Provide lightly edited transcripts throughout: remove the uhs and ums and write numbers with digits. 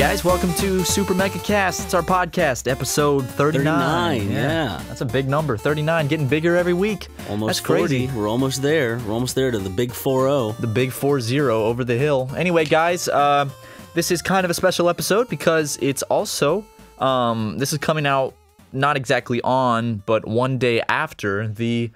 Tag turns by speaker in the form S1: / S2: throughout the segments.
S1: guys, welcome to SuperMegaCast. It's our podcast, episode 39.
S2: Yeah.
S1: That's a big number, 39, getting bigger every week.
S2: Almost
S1: That's crazy.
S2: 40. We're almost there. We're almost there to the big 4-0.
S1: The big 4-0 over the hill. Anyway, guys, this is kind of a special episode because it's also, this is coming out not exactly on, but one day after the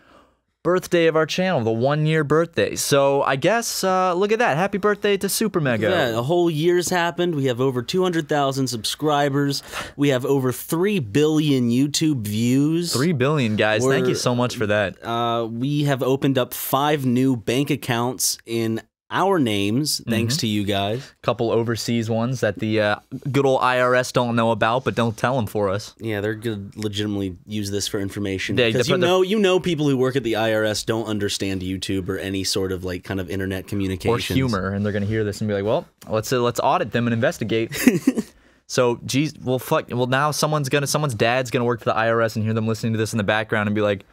S1: birthday of our channel, the 1-year birthday. So I guess, look at that. Happy birthday to SuperMega.
S2: Yeah, a whole year's happened. We have over 200,000 subscribers. We have over 3 billion YouTube views.
S1: 3 billion, guys. Thank you so much for that.
S2: We have opened up 5 new bank accounts in our names, thanks to you guys.
S1: Couple overseas ones that the good old IRS don't know about, but don't tell them for us.
S2: Yeah, they're gonna legitimately use this for information.
S1: Yeah,
S2: because you know people who work at the IRS don't understand YouTube or any sort of like kind of internet communications.
S1: Or humor, and they're gonna hear this and be like, well, let's audit them and investigate. So, geez, well, fuck. Well, now someone's dad's gonna work for the IRS and hear them listening to this in the background and be like,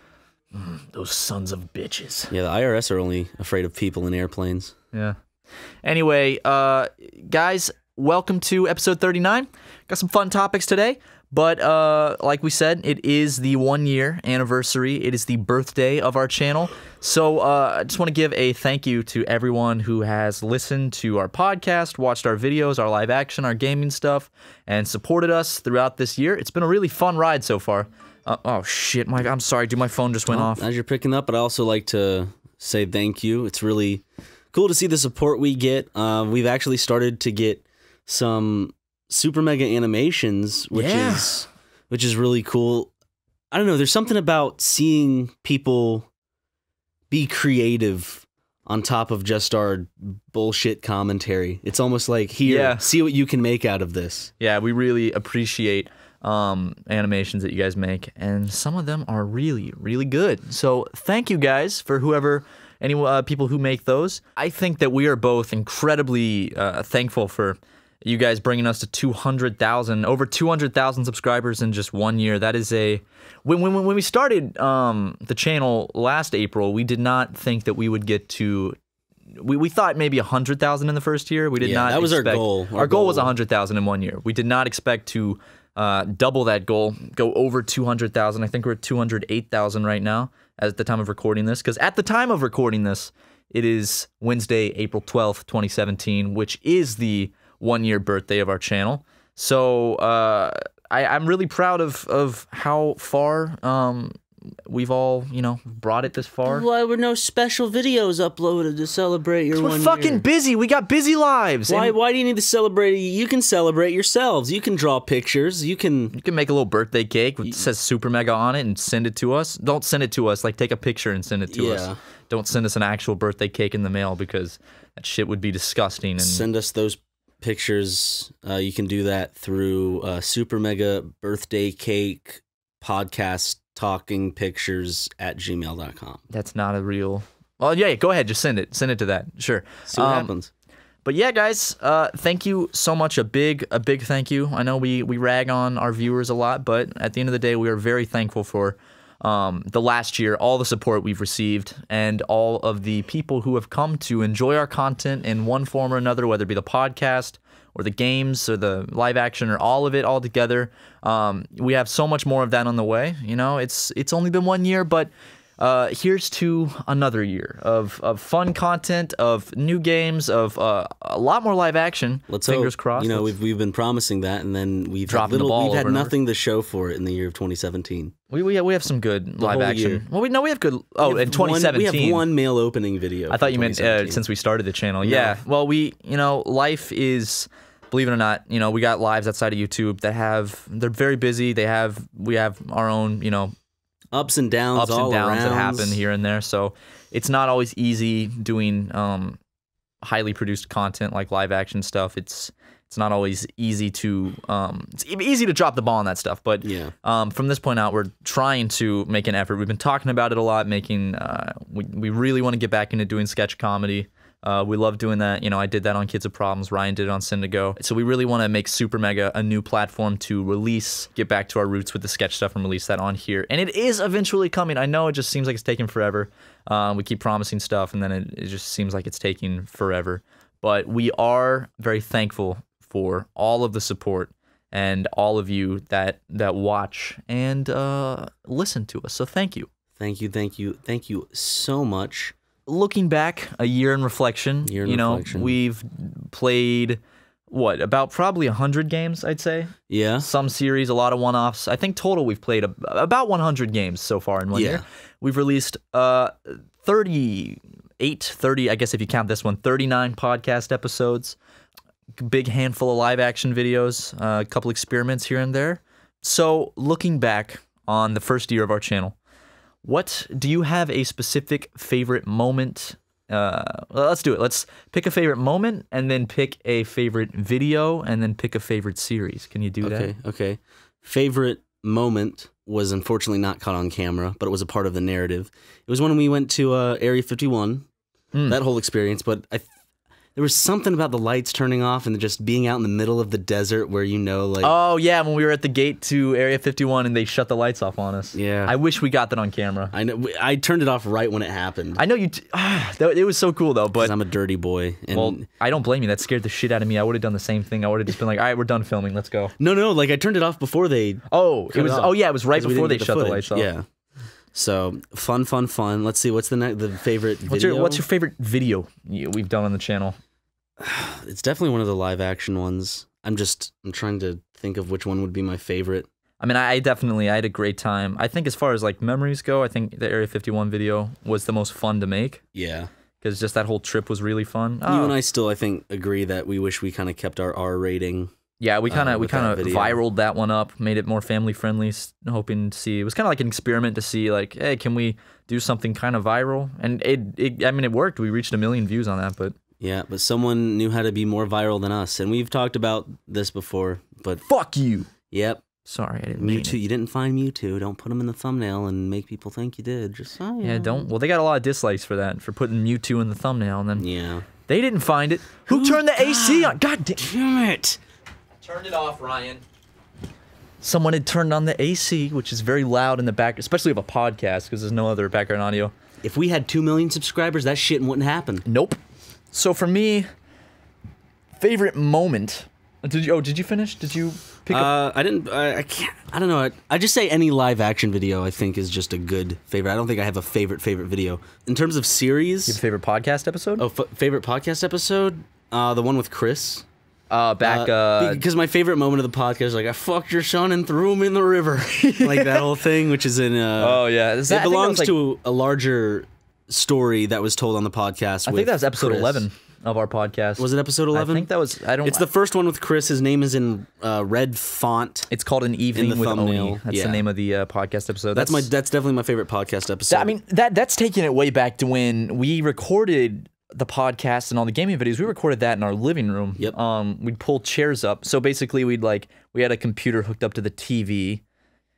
S1: those sons of bitches.
S2: Yeah, the IRS are only afraid of people in airplanes.
S1: Yeah. Anyway, guys, welcome to episode 39. Got some fun topics today, but like we said, it is the 1-year anniversary. It is the birthday of our channel. So I just want to give a thank you to everyone who has listened to our podcast, watched our videos, our live action, our gaming stuff, and supported us throughout this year. It's been a really fun ride so far. Oh, shit, Mike, I'm sorry, dude, my phone just went off.
S2: As you're picking up, I'd also like to say thank you. It's really cool to see the support we get. We've actually started to get some SuperMega animations, which is really cool. I don't know, there's something about seeing people be creative on top of just our bullshit commentary. It's almost like, here, see what you can make out of this. Yeah, we really appreciate animations that you guys make, and some of them are really, really good. So thank you guys for any people who make those. I think that we are both incredibly thankful for you guys bringing us to 200,000, over 200,000 subscribers in just 1 year. That is when we started the channel last April, we did not think that we would get to. We thought maybe 100,000 in the first year. We did not. That was our goal. Our goal was 100,000 in 1 year. We did not expect to double that goal, go over 200,000. I think we're at 208,000 right now at the time of recording this, because at the time of recording this, it is Wednesday, April 12th, 2017, which is the 1-year birthday of our channel. So I'm really proud of how far we've all, brought it this far. Why were no special videos uploaded to celebrate your 1 year?
S1: We're fucking busy. We got busy lives.
S2: Why do you need to celebrate? You can celebrate yourselves. You can draw pictures. You can
S1: make a little birthday cake that says SuperMega on it and send it to us. Don't send it to us. Like, take a picture and send it to us. Don't send us an actual birthday cake in the mail, because that shit would be disgusting. And
S2: send us those pictures. You can do that through SuperMega birthday cake podcast talking pictures at gmail.com.
S1: That's not a real. Well, yeah, go ahead, just send it to that. Sure,
S2: see what happens.
S1: But yeah, guys, thank you so much. A big thank you. I know we rag on our viewers a lot, but at the end of the day, we are very thankful for the last year, all the support we've received, and all of the people who have come to enjoy our content in one form or another, whether it be the podcast or the games or the live action or all of it all together. We have so much more of that on the way. It's only been 1 year, but here's to another year of fun content, of new games, of a lot more live action. Fingers crossed.
S2: We've been promising that, and then we've
S1: dropped the ball.
S2: We've had nothing to show for it in the year of 2017.
S1: We have some good live action.
S2: Year.
S1: Well, we have good. Oh, in 2017
S2: we have one mail opening video.
S1: I thought you meant since we started the channel. No. Yeah. Well, life is. Believe it or not, we got lives outside of YouTube they're very busy. We have our own,
S2: ups and downs
S1: that happen here and there. So it's not always easy doing highly produced content like live action stuff. It's not always easy to it's easy to drop the ball on that stuff. But from this point out, we're trying to make an effort. We've been talking about it a lot. We really want to get back into doing sketch comedy. We love doing that. I did that on Kids of Problems. Ryan did it on Syndigo. So we really want to make SuperMega a new platform to get back to our roots with the sketch stuff and release that on here. And it is eventually coming. I know it just seems like it's taking forever. We keep promising stuff, and then it just seems like it's taking forever. But we are very thankful for all of the support and all of you that watch and listen to us. So thank you.
S2: Thank you so much.
S1: Looking back, a year in reflection, we've played, about probably 100 games, I'd say.
S2: Yeah.
S1: Some series, a lot of one-offs. I think total we've played about 100 games so far in 1 year. We've released 30, I guess if you count this one, 39 podcast episodes, big handful of live-action videos, a couple experiments here and there. So looking back on the first year of our channel, do you have a specific favorite moment? Let's do it. Let's pick a favorite moment and then pick a favorite video and then pick a favorite series. Can you do that?
S2: Okay. Favorite moment was unfortunately not caught on camera, but it was a part of the narrative. It was when we went to Area 51, that whole experience, but there was something about the lights turning off and just being out in the middle of the desert where like...
S1: Oh, yeah, when we were at the gate to Area 51 and they shut the lights off on us.
S2: Yeah.
S1: I wish we got that on camera.
S2: I know. I turned it off right when it happened.
S1: I know you... it was so cool, though, but...
S2: I'm a dirty boy. And
S1: well, I don't blame you. That scared the shit out of me. I would have done the same thing. I would have just been like, all right, we're done filming. Let's go.
S2: No, I turned it off before they...
S1: Oh, it was right before they shut the lights off.
S2: Yeah. So, fun. Let's see, what's the favorite video?
S1: What's your favorite video we've done on the channel?
S2: It's definitely one of the live action ones. I'm trying to think of which one would be my favorite.
S1: I mean, I had a great time. I think as far as like memories go, I think the Area 51 video was the most fun to make.
S2: Yeah.
S1: Because just that whole trip was really fun.
S2: You and I still, I think, agree that we wish we kind of kept our R rating.
S1: Yeah, we kind of viraled that one up, made it more family friendly, hoping to see. It was kind of like an experiment to see, like, hey, can we do something kind of viral? And it worked. We reached 1 million views on that, but...
S2: Yeah, but someone knew how to be more viral than us, and we've talked about this before, but...
S1: Fuck you!
S2: Yep.
S1: Sorry, I didn't mean it.
S2: Mewtwo, you didn't find Mewtwo. Don't put him in the thumbnail and make people think you did. Just saying.
S1: Yeah, don't... Well, they got a lot of dislikes for that, for putting Mewtwo in the thumbnail, and then...
S2: Yeah.
S1: They didn't find it. Who turned the AC on? God
S2: damn it!
S1: Turned it off, Ryan. Someone had turned on the AC, which is very loud in the back, especially of a podcast, because there's no other background audio.
S2: If we had 2 million subscribers, that shit wouldn't happen.
S1: Nope. So for me... Favorite moment? Did you finish? Did you pick up?
S2: I didn't. I can't. I don't know. I just say any live action video. I think is just a good favorite. I don't think I have a favorite video in terms of series.
S1: Your favorite podcast episode?
S2: Oh, favorite podcast episode. The one with Chris.
S1: Because
S2: my favorite moment of the podcast is like I fucked your son and threw him in the river, like that whole thing, which is in.
S1: Oh yeah,
S2: it belongs to a larger story that was told on the podcast.
S1: I think that was episode
S2: Chris.
S1: 11 of our podcast.
S2: Was it episode 11?
S1: I think that was.
S2: It's the first one with Chris. His name is in red font.
S1: It's called An Evening with Oni. That's the name of the podcast episode.
S2: That's definitely my favorite podcast episode.
S1: I mean, that's taking it way back to when we recorded the podcast and all the gaming videos. We recorded that in our living room.
S2: Yep.
S1: We'd pull chairs up. So basically, we had a computer hooked up to the TV.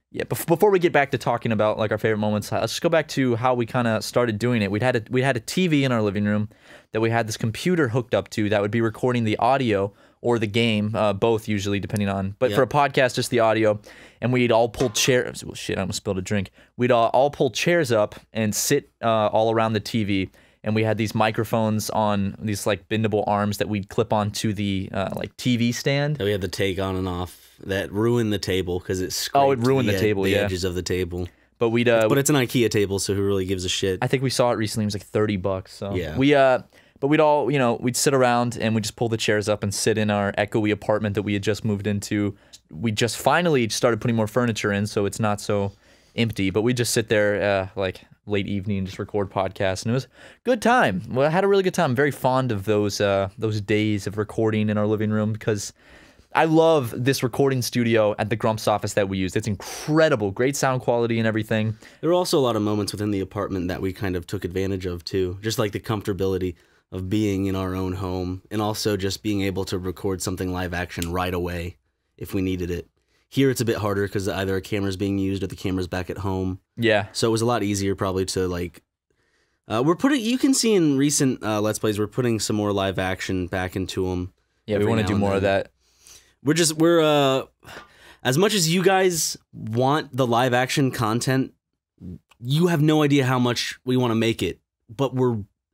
S1: Yeah. Before we get back to talking about like our favorite moments, let's just go back to how we kind of started doing it. We had a TV in our living room that we had this computer hooked up to that would be recording the audio or the game, both usually depending on. But for a podcast, just the audio. And we'd all pull chairs. Well, shit, I almost spilled a drink. We'd all pull chairs up and sit all around the TV. And we had these microphones on these like bendable arms that we'd clip onto the like TV stand.
S2: That we had the take on and off. That ruined the table because it scraped
S1: it ruined the table,
S2: the edges of the table.
S1: But
S2: but it's an IKEA table, so who really gives a shit?
S1: I think we saw it recently. It was like $30. So
S2: yeah.
S1: But we'd all, we'd sit around and we'd just pull the chairs up and sit in our echoey apartment that we had just moved into. We just finally started putting more furniture in, so it's not so empty. But we just sit there like late evening and just record podcasts, and it was a good time. Well, I had a really good time. I'm very fond of those days of recording in our living room because I love this recording studio at the Grumps office that we used. It's incredible, great sound quality and everything.
S2: There were also a lot of moments within the apartment that we kind of took advantage of too, just like the comfortability of being in our own home and also just being able to record something live action right away if we needed it. Here it's a bit harder because either a camera's being used or the camera's back at home.
S1: Yeah.
S2: So it was a lot easier probably to like... you can see in recent Let's Plays, we're putting some more live action back into them.
S1: Yeah, we want to do more of that.
S2: We're as much as you guys want the live action content, you have no idea how much we want to make it. But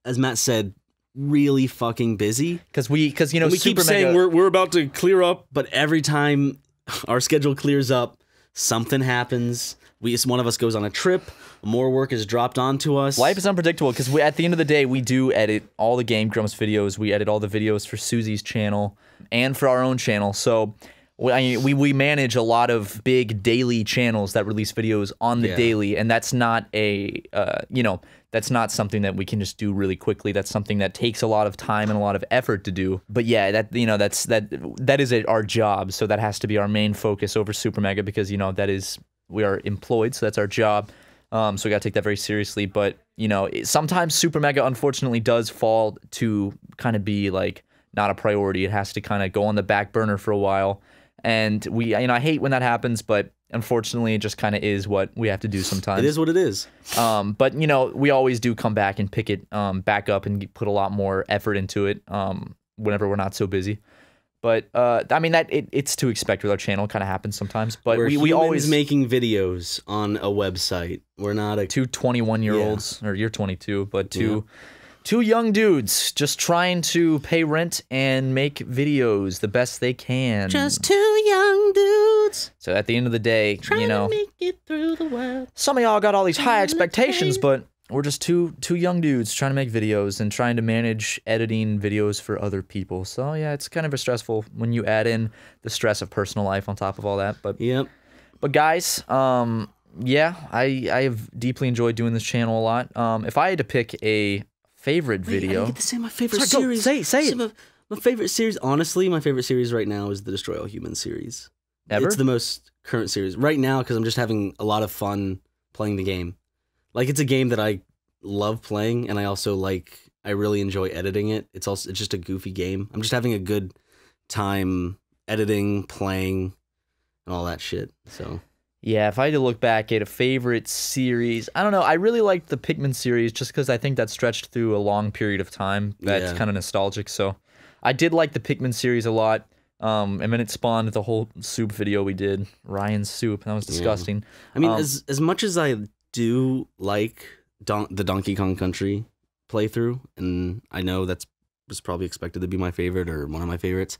S2: as Matt said, really fucking busy.
S1: Because we
S2: keep saying we're about to clear up, but every time our schedule clears up, something happens. One of us goes on a trip. More work is dropped onto us.
S1: Life is unpredictable because at the end of the day, we do edit all the Game Grumps videos. We edit all the videos for Susie's channel and for our own channel. So we manage a lot of big daily channels that release videos on the daily, and that's not that's not something that we can just do really quickly. That's something that takes a lot of time and a lot of effort to do. But yeah, that is our job. So that has to be our main focus over Super Mega because we are employed, so that's our job. So we gotta take that very seriously. But sometimes Super Mega unfortunately does fall to kind of be like not a priority. It has to kind of go on the back burner for a while. And I hate when that happens, but unfortunately, it just kind of is what we have to do sometimes.
S2: It is what it is.
S1: But we always do come back and pick it back up and put a lot more effort into it whenever we're not so busy. But it's to expect with our channel. It kind of happens sometimes. But we always
S2: making videos on a website. We're not
S1: two 21-year-olds, or you're 22, but two young dudes just trying to pay rent and make videos the best they can.
S2: Just two young dudes.
S1: So at the end of the day,
S2: trying to make it through the world.
S1: Some of y'all got all these high expectations, but we're just two young dudes trying to make videos and trying to manage editing videos for other people. So yeah, it's kind of stressful when you add in the stress of personal life on top of all that. But But guys, yeah, I have deeply enjoyed doing this channel a lot. If I had to pick a favorite video,
S2: I didn't get to say my favorite series.
S1: Say it.
S2: My favorite series, honestly, my favorite series right now is the Destroy All Humans series.
S1: Ever?
S2: It's the most current series right now because I'm just having a lot of fun playing the game. Like, it's a game that I love playing, and I really enjoy editing it. It's just a goofy game. I'm just having a good time editing, playing, and all that shit. So
S1: yeah, if I had to look back at a favorite series, I don't know. I really liked the Pikmin series just because I think that stretched through a long period of time. That's kind of nostalgic. So I did like the Pikmin series a lot. And then it spawned the whole soup video we did, Ryan's soup. That was disgusting.
S2: I mean, as much as I do like the Donkey Kong Country playthrough, and I know was probably expected to be my favorite or one of my favorites.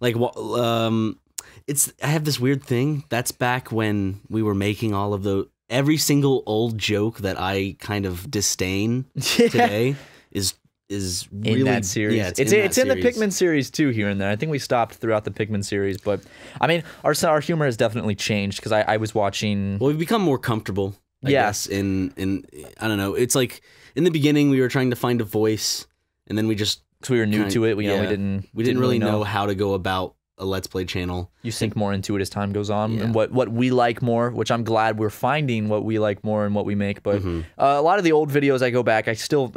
S2: Like, I have this weird thing. That's back when we were making all of every single old joke that I kind of disdain today is really
S1: in that series.
S2: Yeah,
S1: it's in the Pikmin series too, here and there. I think we stopped throughout the Pikmin series, but I mean, our humor has definitely changed because I was watching.
S2: Well, we've become more comfortable. I guess in I don't know. It's like in the beginning we were trying to find a voice, and then we just
S1: because we were new to it. We didn't
S2: really know how to go about a Let's Play channel.
S1: You sink more into it as time goes on, and what we like more, which I'm glad we're finding what we like more and what we make. But a lot of the old videos, I go back, I still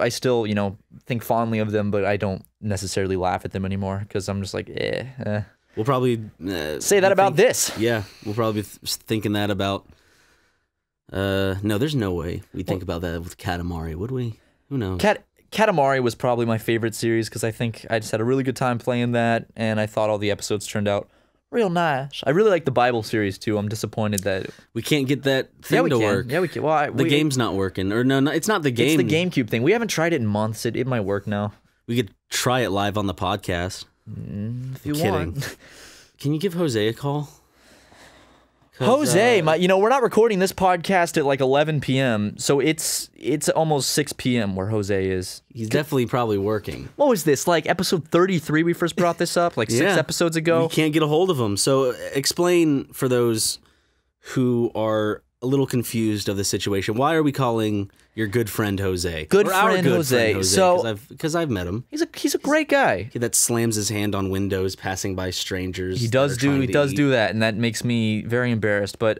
S1: think fondly of them, but I don't necessarily laugh at them anymore because I'm just like,
S2: We'll probably
S1: say that about this.
S2: Yeah, we'll probably be thinking that about. No, there's no way we think about that with Katamari, would we? Who knows?
S1: Katamari was probably my favorite series because I think I just had a really good time playing that, and I thought all the episodes turned out real nice. I really like the Bible series too. I'm disappointed that
S2: we can't get that thing to work.
S1: Yeah, we can. Well,
S2: the game's not working, or no, it's not the game.
S1: It's the GameCube thing. We haven't tried it in months. It might work now.
S2: We could try it live on the podcast.
S1: If you want.
S2: Can you give Jose a call?
S1: Jose, we're not recording this podcast at like 11 p.m., so it's almost 6 p.m. where Jose is.
S2: He's definitely probably working.
S1: What was this, like episode 33 we first brought this up, like 6 episodes ago?
S2: We can't get a hold of him. So explain for those who are a little confused of the situation. Why are we calling your good friend Jose?
S1: Good friend Jose. So
S2: because I've met him.
S1: He's a great guy.
S2: That slams his hand on windows passing by strangers.
S1: He does do that, and that makes me very embarrassed. But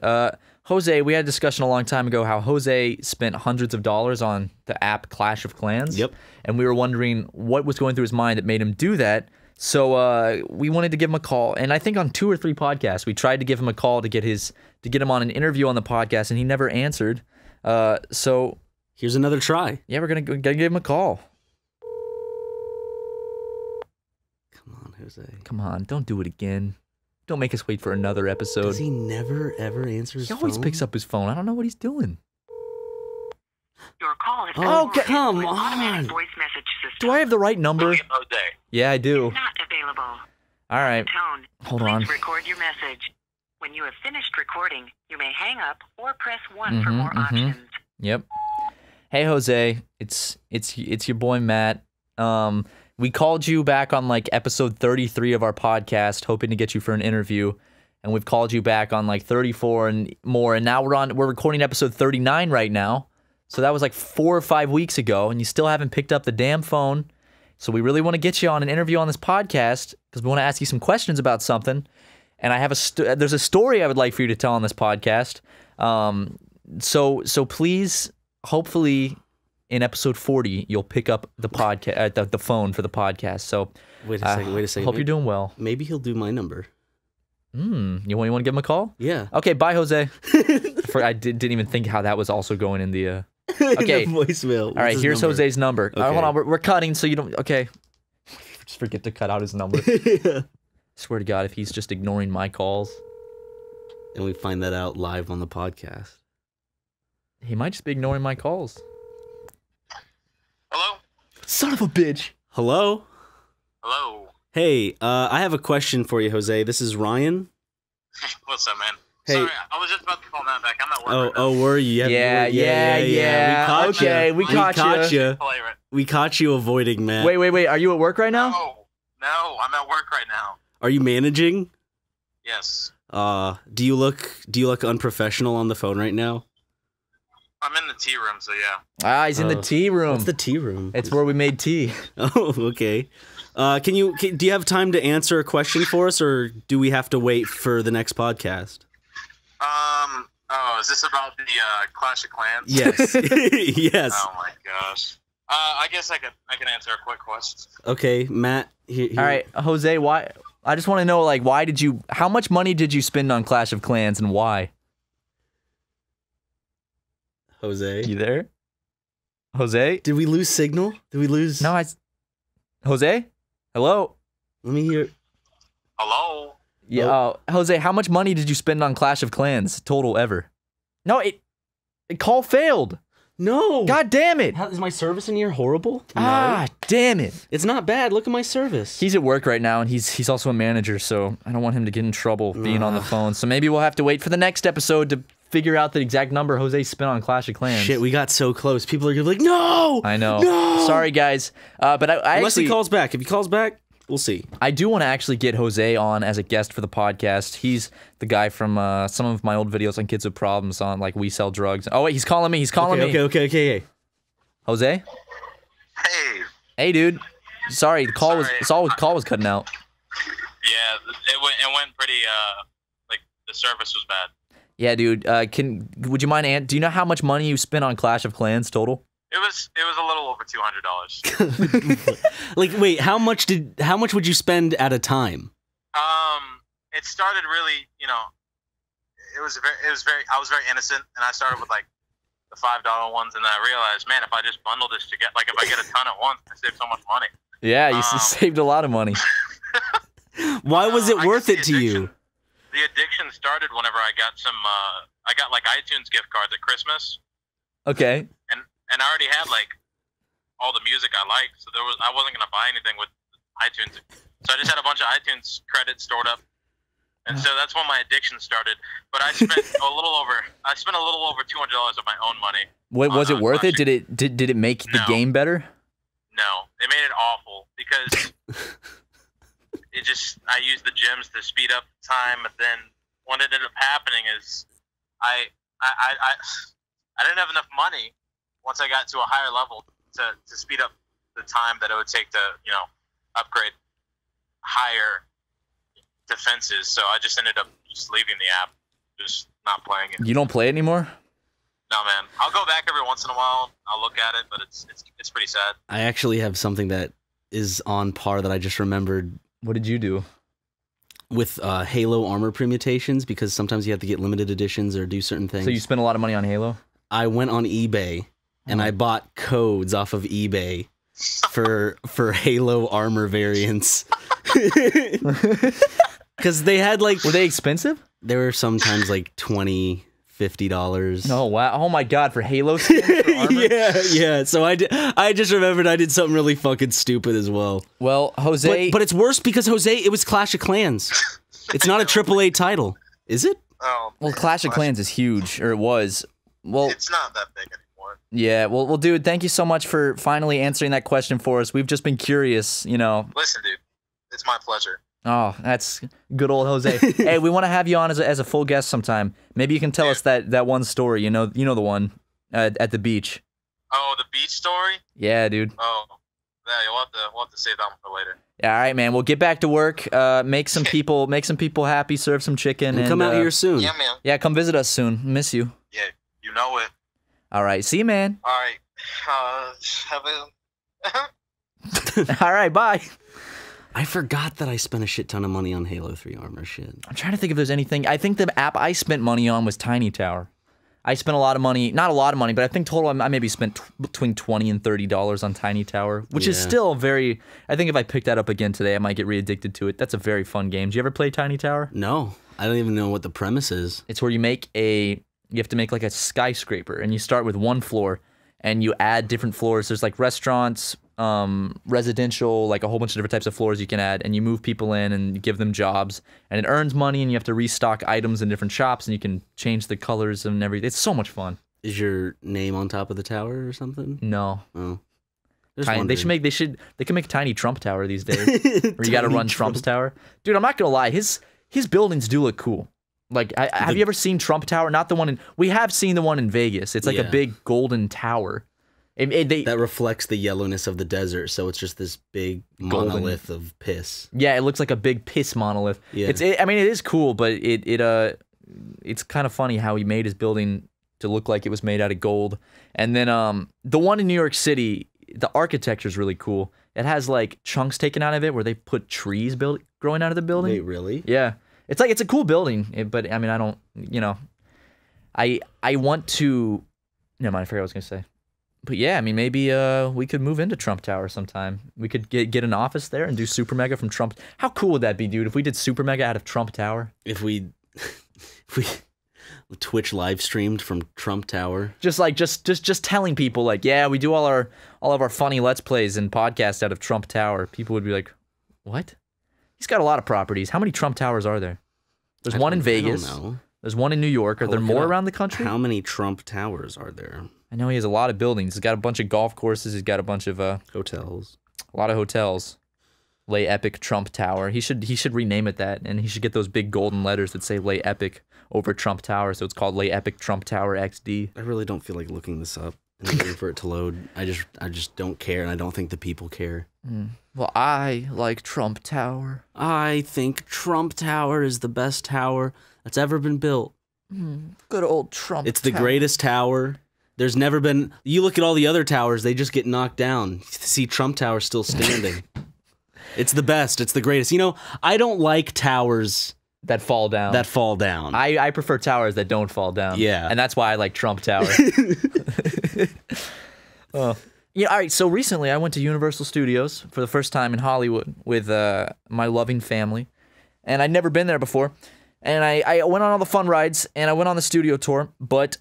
S1: Jose, we had a discussion a long time ago how Jose spent hundreds of dollars on the app Clash of Clans.
S2: Yep.
S1: And we were wondering what was going through his mind that made him do that. So we wanted to give him a call, and I think on 2 or 3 podcasts we tried to give him a call to get him on an interview on the podcast, and he never answered. So
S2: here's another try.
S1: Yeah, we're gonna give him a call.
S2: Come on, Jose.
S1: Come on, don't do it again. Don't make us wait for another episode.
S2: Does he never ever answer his phone?
S1: He always picks up his phone. I don't know what he's doing.
S3: Your call has been
S1: Oh,
S3: forwarded
S2: come
S3: to an automatic
S2: on.
S3: voice message system.
S1: Do I have the right number?
S4: William Jose.
S1: Yeah, I do.
S3: Not available.
S1: All right.
S3: Tone.
S1: Hold
S3: Please
S1: on.
S3: record your message. When you have finished recording, you may hang up or press 1 for more options.
S1: Yep. Hey, Jose. It's your boy Matt. We called you back on like episode 33 of our podcast, hoping to get you for an interview, and we've called you back on like 34 and more, and now we're recording episode 39 right now. So that was like 4 or 5 weeks ago, and you still haven't picked up the damn phone. So we really want to get you on an interview on this podcast because we want to ask you some questions about something. And I have there's a story I would like for you to tell on this podcast. So please, hopefully, in episode 40, you'll pick up the podcast, the phone for the podcast. So
S2: Wait a second.
S1: Hope you're doing well.
S2: Maybe he'll do my number.
S1: You want to give him a call?
S2: Yeah.
S1: Okay, bye, Jose. I didn't even think how that was also going in the. Okay.
S2: In the voicemail.
S1: All right, here's Jose's number.
S2: Okay.
S1: Hold on, we're cutting, so you don't. Okay. Just forget to cut out his number.
S2: Yeah.
S1: Swear to God, if he's just ignoring my calls,
S2: And we find that out live on the podcast.
S1: he might just be ignoring my calls.
S4: Hello?
S1: Son of a bitch.
S2: Hello?
S4: Hello?
S2: Hey, I have a question for you, Jose. This is Ryan.
S4: What's up, man?
S2: Hey.
S4: Sorry, I was just about to call Matt back. I'm at work right now.
S2: Were you?
S1: Yeah.
S2: We caught
S1: Okay,
S2: you.
S1: we caught you.
S4: Play right.
S2: We caught you avoiding Matt.
S1: Wait. Are you at work right now?
S4: No, I'm at work right now.
S2: Are you managing?
S4: Yes.
S2: Do you look unprofessional on the phone right now?
S4: I'm in the tea room, so yeah.
S1: He's in the tea room.
S2: What's the tea room?
S1: It's where we made tea.
S2: Oh, okay. Do you have time to answer a question for us, or do we have to wait for the next podcast?
S4: Is this about the Clash of Clans?
S2: Yes. Yes.
S4: Oh my gosh. I guess I can answer a quick question.
S2: Okay, Matt. Here.
S1: All right, Jose. Why? I just want to know, like, how much money did you spend on Clash of Clans and why?
S2: Jose.
S1: You there? Jose?
S2: Did we lose signal? Did we lose?
S1: No, Jose? Hello?
S2: Let me hear.
S4: Hello?
S1: Yeah, Jose, how much money did you spend on Clash of Clans total ever? No, call failed.
S2: No.
S1: God damn it.
S2: Is my service in here horrible?
S1: Ah, damn it.
S2: It's not bad. Look at my service.
S1: He's at work right now, and he's also a manager, so I don't want him to get in trouble being on the phone. So maybe we'll have to wait for the next episode to figure out the exact number Jose spent on Clash of Clans.
S2: Shit, we got so close. People are gonna be like, no!
S1: I know.
S2: No!
S1: Sorry, guys. But I
S2: Unless
S1: actually,
S2: he calls back. If he calls back, we'll see.
S1: I do want to actually get Jose on as a guest for the podcast. He's the guy from some of my old videos on Kids with Problems on, like, We Sell Drugs. Oh, wait, he's calling me.
S2: Okay.
S1: Jose?
S4: Hey.
S1: Hey, dude. Sorry, the call was cutting out.
S4: Yeah, it went pretty. Like the service was bad.
S1: Yeah, dude. Would you mind? Do you know how much money you spent on Clash of Clans total?
S4: It was a little over $200.
S2: Like, wait, how much would you spend at a time?
S4: It started really, it was very. I was very innocent, and I started with like the $5 ones, and then I realized, man, if I just bundle this together, like if I get a ton at once, I save so much money.
S1: Yeah, you saved a lot of money.
S2: Why was it worth it to you?
S4: The addiction started whenever I got I got like iTunes gift cards at Christmas.
S1: Okay.
S4: And I already had like all the music I liked, so I wasn't gonna buy anything with iTunes. So I just had a bunch of iTunes credits stored up, and so that's when my addiction started. But I spent a little over $200 of my own money.
S1: What was it worth it? Did it make the game better?
S4: No, it made it awful because I used the gems to speed up time, but then what ended up happening is I didn't have enough money once I got to a higher level to speed up the time that it would take to, upgrade higher defenses. So I just ended up just leaving the app, just not playing it.
S1: You don't play it anymore?
S4: No, man. I'll go back every once in a while. I'll look at it, but it's pretty sad.
S2: I actually have something that is on par that I just remembered.
S1: What did you do?
S2: With Halo armor permutations, because sometimes you have to get limited editions or do certain things.
S1: So you spent a lot of money on Halo?
S2: I went on eBay and I bought codes off of eBay for Halo armor variants. Because they had like...
S1: Were they expensive?
S2: They were sometimes like $20, $50.
S1: Oh wow! Oh my God! For Halo skins for armor?
S2: Yeah. So I just remembered I did something really fucking stupid as well.
S1: Well, Jose,
S2: But it's worse because Jose, it was Clash of Clans. It's not a AAA title, is it?
S4: Oh,
S1: well,
S4: man,
S1: Clash of Clans is huge, or it was. Well,
S4: It's not that big anymore.
S1: yeah. Well, dude, thank you so much for finally answering that question for us. We've just been curious, you know.
S4: Listen, dude, it's my pleasure.
S1: Oh, that's good old Jose. Hey, we want to have you on as a full guest sometime. Maybe you can tell us that one story. You know the one at the beach.
S4: Oh, the beach story?
S1: Yeah, dude.
S4: Oh, yeah, we'll have to save that one for later.
S1: Yeah, all right, man. We'll get back to work. Make some people happy. Serve some chicken
S2: And come out here soon.
S4: Yeah, man.
S1: Yeah, come visit us soon. Miss you.
S4: Yeah, you know it.
S1: All right, see you, man.
S4: All right. Have a...
S1: All right, bye.
S2: I forgot that I spent a shit ton of money on Halo 3 armor shit.
S1: I'm trying to think if there's anything. I think the app I spent money on was Tiny Tower. I spent a lot of money, not a lot of money, but I think total I maybe spent between $20 and $30 on Tiny Tower, which is still very. I think if I pick that up again today, I might get re-addicted to it. That's a very fun game. Do you ever play Tiny Tower?
S2: No, I don't even know what the premise is.
S1: It's where you have to make like a skyscraper, and you start with one floor, and you add different floors. There's like restaurants, residential, like a whole bunch of different types of floors you can add, and you move people in and give them jobs, and it earns money, and you have to restock items in different shops, and you can change the colors and everything. It's so much fun.
S2: Is your name on top of the tower or something?
S1: No.
S2: Oh.
S1: They can make Tiny Trump Tower these days. Where you got to run Trump's Tower. Dude, I'm not gonna lie, his buildings do look cool. Like, have you ever seen Trump Tower? Not the one in. We have seen the one in Vegas. It's like a big golden tower.
S2: That reflects the yellowness of the desert, so it's just this big monolith of piss.
S1: Yeah, it looks like a big piss monolith.
S2: Yeah.
S1: I mean, it is cool, but it's kind of funny how he made his building to look like it was made out of gold. And then the one in New York City, the architecture is really cool. It has like chunks taken out of it where they put trees growing out of the building.
S2: Wait, really?
S1: Yeah. It's a cool building, but I mean, I don't, I want to, never mind, I forgot what I was going to say. But yeah, I mean, maybe we could move into Trump Tower sometime. We could get an office there and do SuperMega from Trump. How cool would that be, dude, if we did SuperMega out of Trump Tower?
S2: If we Twitch live streamed from Trump Tower.
S1: Just telling people, like, yeah, we do all of our funny Let's Plays and podcasts out of Trump Tower. People would be like, what? He's got a lot of properties. How many Trump Towers are there? There's one in Vegas.
S2: I don't know.
S1: There's one in New York. Are there more around the country?
S2: How many Trump Towers are there?
S1: I know he has a lot of buildings. He's got a bunch of golf courses. He's got a bunch of
S2: hotels.
S1: A lot of hotels. Lay Epic Trump Tower. He should rename it that, and he should get those big golden letters that say Lay Epic over Trump Tower, so it's called Lay Epic Trump Tower XD.
S2: I really don't feel like looking this up and waiting for it to load. I just don't care, and I don't think the people care.
S1: Well, I like Trump Tower.
S2: I think Trump Tower is the best tower that's ever been built.
S1: Good old Trump.
S2: It's the greatest tower. There's never been. You look at all the other towers; they just get knocked down. See, Trump Tower still standing. It's the best. It's the greatest. I don't like towers
S1: that fall down.
S2: I
S1: prefer towers that don't fall down.
S2: Yeah,
S1: and that's why I like Trump Tower. Yeah. All right. So recently, I went to Universal Studios for the first time in Hollywood with my loving family, and I'd never been there before. And I went on all the fun rides, and I went on the studio tour, but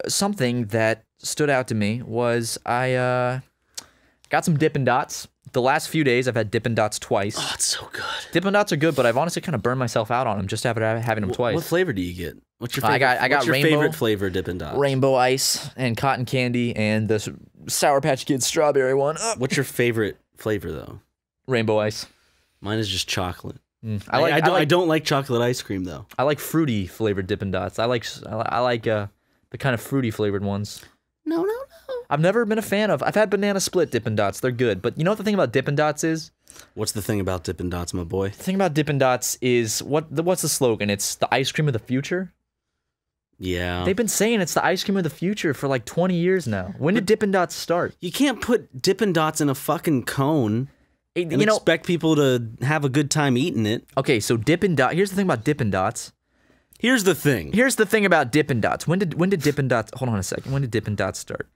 S1: something that stood out to me was I got some Dippin' Dots. The last few days, I've had Dippin' Dots twice.
S2: Oh, it's so good.
S1: Dippin' Dots are good, but I've honestly kind of burned myself out on them just after having them twice.
S2: What flavor do you get? What's your favorite?
S1: I got rainbow,
S2: favorite flavor Dippin' Dots?
S1: Rainbow Ice and cotton candy and the Sour Patch Kids strawberry one.
S2: What's your favorite flavor, though?
S1: Rainbow Ice.
S2: Mine is just chocolate.
S1: I
S2: don't like chocolate ice cream though.
S1: I like fruity flavored Dippin' Dots. I like the kind of fruity flavored ones.
S2: No.
S1: I've never been a fan of. I've had banana split Dippin' Dots. They're good, but you know what the thing about Dippin' Dots is?
S2: What's the thing about Dippin' Dots, my boy?
S1: The thing about Dippin' Dots is what's the slogan? It's the ice cream of the future.
S2: Yeah.
S1: They've been saying it's the ice cream of the future for like 20 years now. When did Dippin' Dots start?
S2: You can't put Dippin' Dots in a fucking cone. And expect people to have a good time eating it.
S1: Okay, so Dippin' Dots. Here's the thing about Dippin' Dots.
S2: Here's the thing
S1: about Dippin' Dots. When did Dippin' Dots? Hold on a second. When did Dippin' Dots start?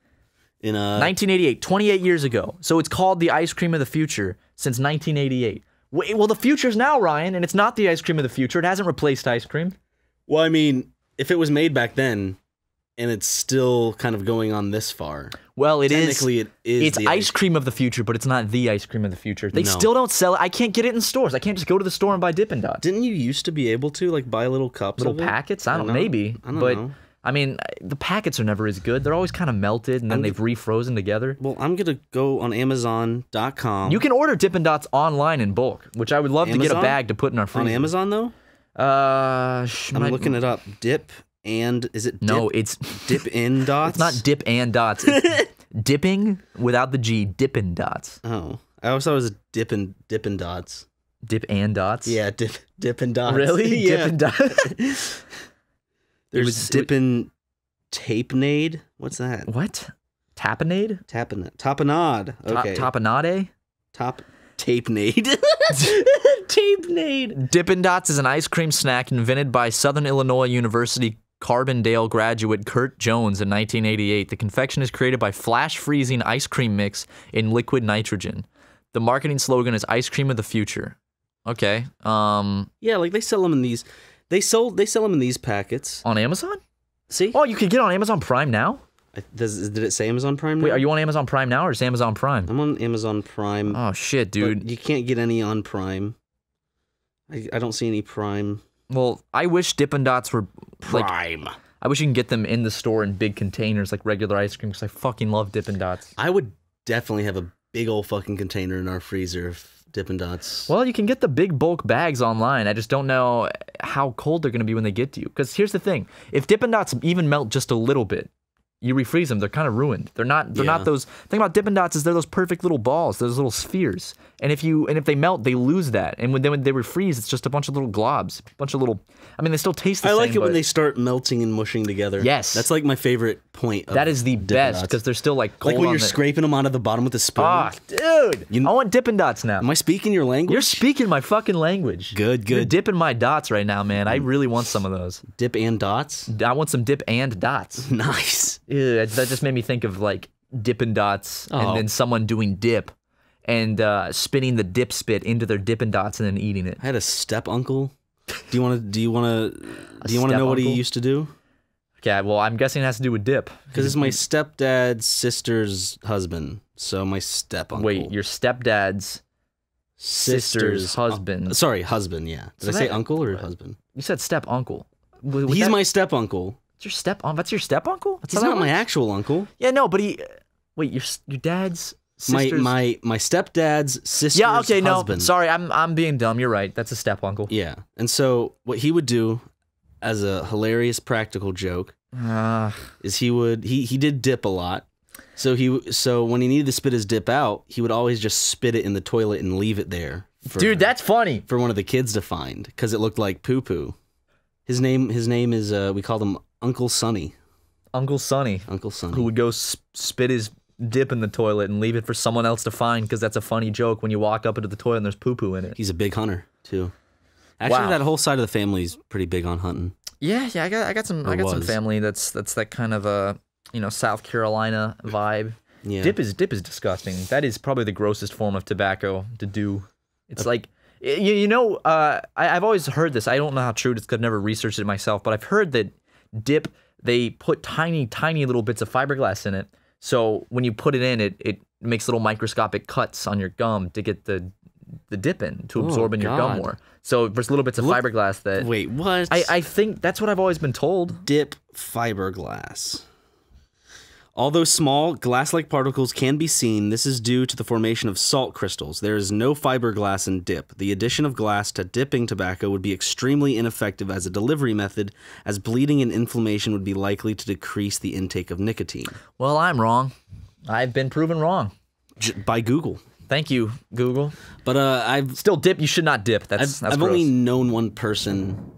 S2: In
S1: 1988, 28 years ago. So it's called the ice cream of the future since 1988. Well, the future's now, Ryan, and it's not the ice cream of the future. It hasn't replaced ice cream.
S2: Well, I mean, if it was made back then, and it's still kind of going on this far.
S1: Well,
S2: technically it is.
S1: It's
S2: the
S1: ice cream of the future, but it's not the ice cream of the future. They
S2: No.
S1: still don't sell it. I can't get it in stores. I can't just go to the store and buy Dippin' Dots.
S2: Didn't you used to be able to like buy little cups,
S1: Little
S2: of it?
S1: packets? I don't know.
S2: know.
S1: Maybe.
S2: I don't
S1: but
S2: know.
S1: I mean, the packets are never as good. They're always kind of melted and then they've refrozen together.
S2: Well, I'm gonna go on Amazon.com.
S1: You can order Dippin' Dots online in bulk, which I would love to get a
S2: Amazon?
S1: bag to put in our freezer.
S2: on Amazon though. I'm looking it up. Is it
S1: No,
S2: dip,
S1: it's
S2: dip in dots?
S1: it's not dip and dots. It's dipping without the G. Dippin' Dots.
S2: Oh, I always thought it was dippin dots.
S1: Dip and dots.
S2: Yeah, dippin dots.
S1: Really?
S2: yeah.
S1: Dippin' Dots.
S2: There's dippin tapenade. What's that?
S1: What? Tapenade?
S2: Tapenade. Okay.
S1: Tapenade?
S2: Top tapenade. Tapenade.
S1: Dippin' Dots is an ice cream snack invented by Southern Illinois University Carbondale graduate Kurt Jones in 1988. The confection is created by flash freezing ice cream mix in liquid nitrogen. The marketing slogan is "Ice cream of the future." Okay.
S2: Yeah, like they sell them in these. They sell them in these packets.
S1: On Amazon?
S2: See?
S1: Oh, you can get it on Amazon Prime now?
S2: Did it say Amazon Prime now?
S1: Wait, are you on Amazon Prime now or is Amazon Prime?
S2: I'm on Amazon Prime.
S1: Oh shit, dude.
S2: But you can't get any on Prime. I don't see any Prime.
S1: Well, I wish Dippin' Dots were like,
S2: Prime.
S1: I wish you can get them in the store in big containers like regular ice cream because I fucking love Dippin' Dots.
S2: I would definitely have a big old fucking container in our freezer of Dippin' Dots.
S1: Well, you can get the big bulk bags online. I just don't know how cold they're going to be when they get to you. Because here's the thing: if Dippin' Dots even melt just a little bit, you refreeze them, they're kind of ruined. They're not those. Thing about Dippin' Dots is they're those perfect little balls, those little spheres. And if they melt, they lose that. And when they refreeze, it's just a bunch of little globs, a bunch of little. I mean, they still taste the
S2: I
S1: same.
S2: like it when
S1: but
S2: they start melting and mushing together.
S1: Yes.
S2: That's like my favorite point. Of
S1: that is the
S2: Dippin'
S1: best
S2: Dots.
S1: because they're still like cold
S2: Like when
S1: on
S2: you're
S1: the-
S2: scraping them out of the bottom with a spoon.
S1: Ah, dude! I want Dippin' Dots now.
S2: Am I speaking your language?
S1: You're speaking my fucking language.
S2: Good,
S1: You're
S2: good.
S1: dipping my dots right now, man. I really want some of those.
S2: Dip and dots.
S1: I want some dip and dots.
S2: Nice.
S1: Ew, that just made me think of like Dippin' Dots
S2: Oh.
S1: and then someone doing dip and spinning the dip spit into their Dippin' Dots and then eating it.
S2: I had a step uncle. Do you want to know what he
S1: step-uncle?
S2: used to do?
S1: Okay, well, I'm guessing it has to do with dip.
S2: Because it's my stepdad's sister's husband. So my step uncle.
S1: Wait, your stepdad's sister's husband.
S2: Sorry, husband. Yeah. Did
S1: So
S2: I say
S1: that-
S2: uncle or husband?
S1: You said step uncle.
S2: He's my step uncle.
S1: That's your step. That's your step uncle.
S2: He's not my actual uncle.
S1: Yeah, no, but he. Wait, your dad's sister's.
S2: My stepdad's sister's
S1: Yeah. Okay.
S2: husband.
S1: No. Sorry, I'm being dumb. You're right. That's a step uncle.
S2: Yeah. And so what he would do, as a hilarious practical joke, is he did dip a lot. So when he needed to spit his dip out, he would always just spit it in the toilet and leave it there.
S1: Dude, that's funny.
S2: For one of the kids to find because it looked like poo poo. His name is we called him Uncle Sonny.
S1: Uncle Sonny.
S2: Uncle Sonny.
S1: Who would go spit his dip in the toilet and leave it for someone else to find because that's a funny joke when you walk up into the toilet and there's poo poo in it.
S2: He's a big hunter too. Actually,
S1: Wow.
S2: that whole side of the family's pretty big on hunting.
S1: Yeah, I got some
S2: was.
S1: family that's that kind of a South Carolina vibe.
S2: Yeah.
S1: Dip is disgusting. That is probably the grossest form of tobacco to do. It's like I've always heard this. I don't know how true it is because I've never researched it myself, but I've heard that dip, they put tiny little bits of fiberglass in it. So when you put it in, it makes little microscopic cuts on your gum to get the dip in to absorb in your gum
S2: God.
S1: more. So there's little bits of fiberglass that.
S2: Wait, what?
S1: I think that's what I've always been told.
S2: Dip fiberglass. Although small, glass-like particles can be seen, this is due to the formation of salt crystals. There is no fiberglass in dip. The addition of glass to dipping tobacco would be extremely ineffective as a delivery method, as bleeding and inflammation would be likely to decrease the intake of nicotine.
S1: Well, I'm wrong. I've been proven wrong.
S2: By Google.
S1: Thank you, Google.
S2: But I've
S1: Still, dip. You should not dip. That's
S2: I've
S1: gross.
S2: only known one person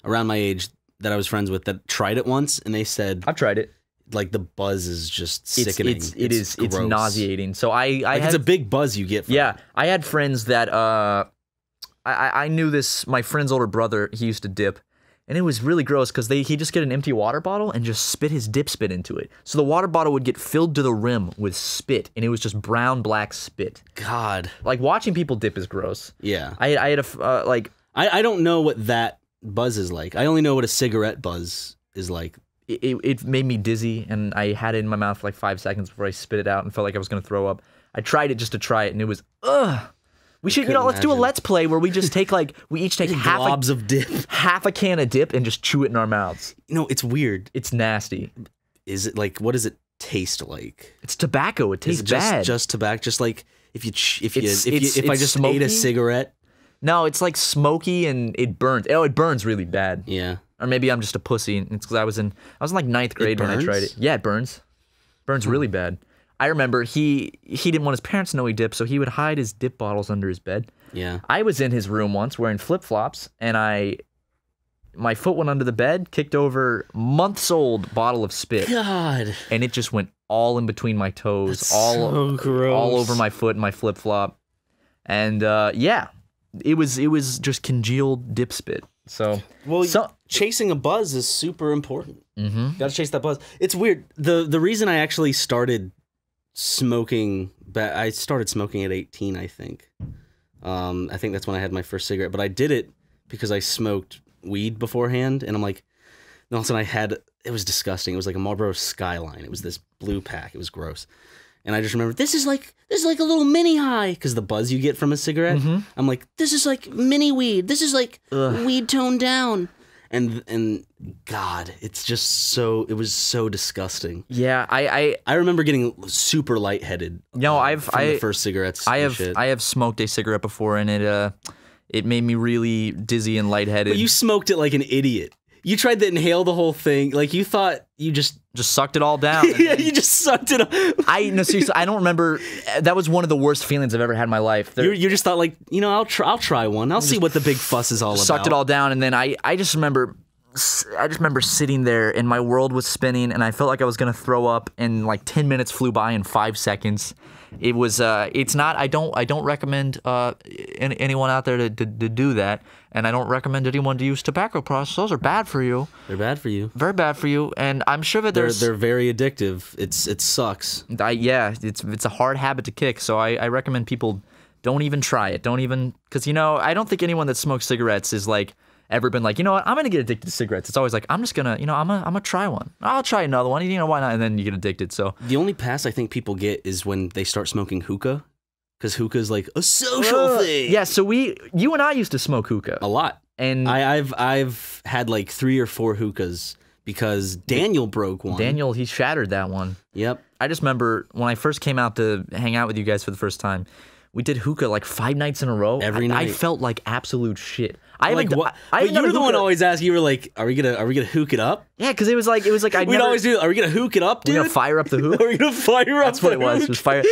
S2: around my age that I was friends with that tried it once, and they said
S1: I've tried it.
S2: like the buzz is just sickening.
S1: It's
S2: gross.
S1: nauseating. So
S2: It's a big buzz you get from
S1: yeah.
S2: it.
S1: I had friends that I knew this. My friend's older brother, he used to dip, and it was really gross because he just get an empty water bottle and just spit his dip spit into it. So the water bottle would get filled to the rim with spit, and it was just brown black spit.
S2: God.
S1: Like watching people dip is gross.
S2: Yeah.
S1: I had a like.
S2: I don't know what that buzz is like. I only know what a cigarette buzz is like.
S1: It made me dizzy, and I had it in my mouth for like 5 seconds before I spit it out and felt like I was going to throw up. I tried it just to try it, and it was, ugh. We should, let's do a Let's Play where we just take we each take
S2: globs of dip.
S1: Half a can of dip and just chew it in our mouths.
S2: It's weird.
S1: It's nasty.
S2: Is it like, what does it taste like?
S1: It's tobacco. It tastes bad.
S2: Just tobacco. Just like if I just
S1: smoky.
S2: ate a cigarette.
S1: No, it's like smoky and it burns. Oh, it burns really bad.
S2: Yeah.
S1: Or maybe I'm just a pussy. It's because I was in like 9th grade when I tried it. Yeah, it burns. Burns really bad. I remember he didn't want his parents to know he dipped, so he would hide his dip bottles under his bed.
S2: Yeah.
S1: I was in his room once wearing flip-flops, and my foot went under the bed, kicked over months-old bottle of spit.
S2: God.
S1: And it just went all in between my toes,
S2: That's
S1: all
S2: so gross.
S1: All over my foot and my flip-flop. And yeah, it was just congealed dip spit. So,
S2: chasing a buzz is super important.
S1: Mm-hmm.
S2: Gotta chase that buzz. It's weird. The reason I actually started smoking, I started smoking at 18, I think. I think that's when I had my first cigarette. But I did it because I smoked weed beforehand, and I'm like, and all of a sudden it was disgusting. It was like a Marlboro Skyline. It was this blue pack. It was gross. And I just remember, this is like a little mini high, because the buzz you get from a cigarette. Mm-hmm. I'm like, this is like mini weed. This is like weed toned down. And God, it's just it was so disgusting.
S1: Yeah, I
S2: remember getting super lightheaded.
S1: No,
S2: from the first cigarettes.
S1: I have smoked a cigarette before, and it made me really dizzy and lightheaded.
S2: But you smoked it like an idiot. You tried to inhale the whole thing. Like, you thought you just
S1: sucked it all down.
S2: Yeah, you just sucked it up.
S1: No, seriously, I don't remember. That was one of the worst feelings I've ever had in my life.
S2: You just thought, like, I'll try one. I'll see what the big fuss is all about.
S1: Sucked it all down, and then I just remember sitting there, and my world was spinning, and I felt like I was gonna throw up, and like 10 minutes flew by in 5 seconds. It was it's not. I don't recommend anyone out there to do that, and I don't recommend anyone to use tobacco products. Those are bad for you.
S2: They're bad for you.
S1: Very bad for you, and I'm sure that
S2: they're very addictive. It sucks.
S1: Yeah, it's a hard habit to kick. So I recommend people don't even try it. Don't even, because I don't think anyone that smokes cigarettes is like ever been like, you know what, I'm gonna get addicted to cigarettes. It's always like, I'm just gonna, I'm gonna try one. I'll try another one. Why not? And then you get addicted. So
S2: the only pass I think people get is when they start smoking hookah, because hookah is like a social thing.
S1: Yeah. So you and I used to smoke hookah
S2: a lot, and I've had like 3 or 4 hookahs because Daniel broke one.
S1: Daniel, he shattered that one.
S2: Yep.
S1: I just remember when I first came out to hang out with you guys for the first time, we did hookah like 5 nights in a row.
S2: Every night.
S1: I felt like absolute shit.
S2: You were the one always asking. You were like, "Are we gonna hook it up?"
S1: Yeah, because it was like
S2: we'd always do. Are we gonna hook it up, dude?
S1: We're gonna fire up the hook.
S2: Are we gonna fire up?
S1: That's what it was. It was fire.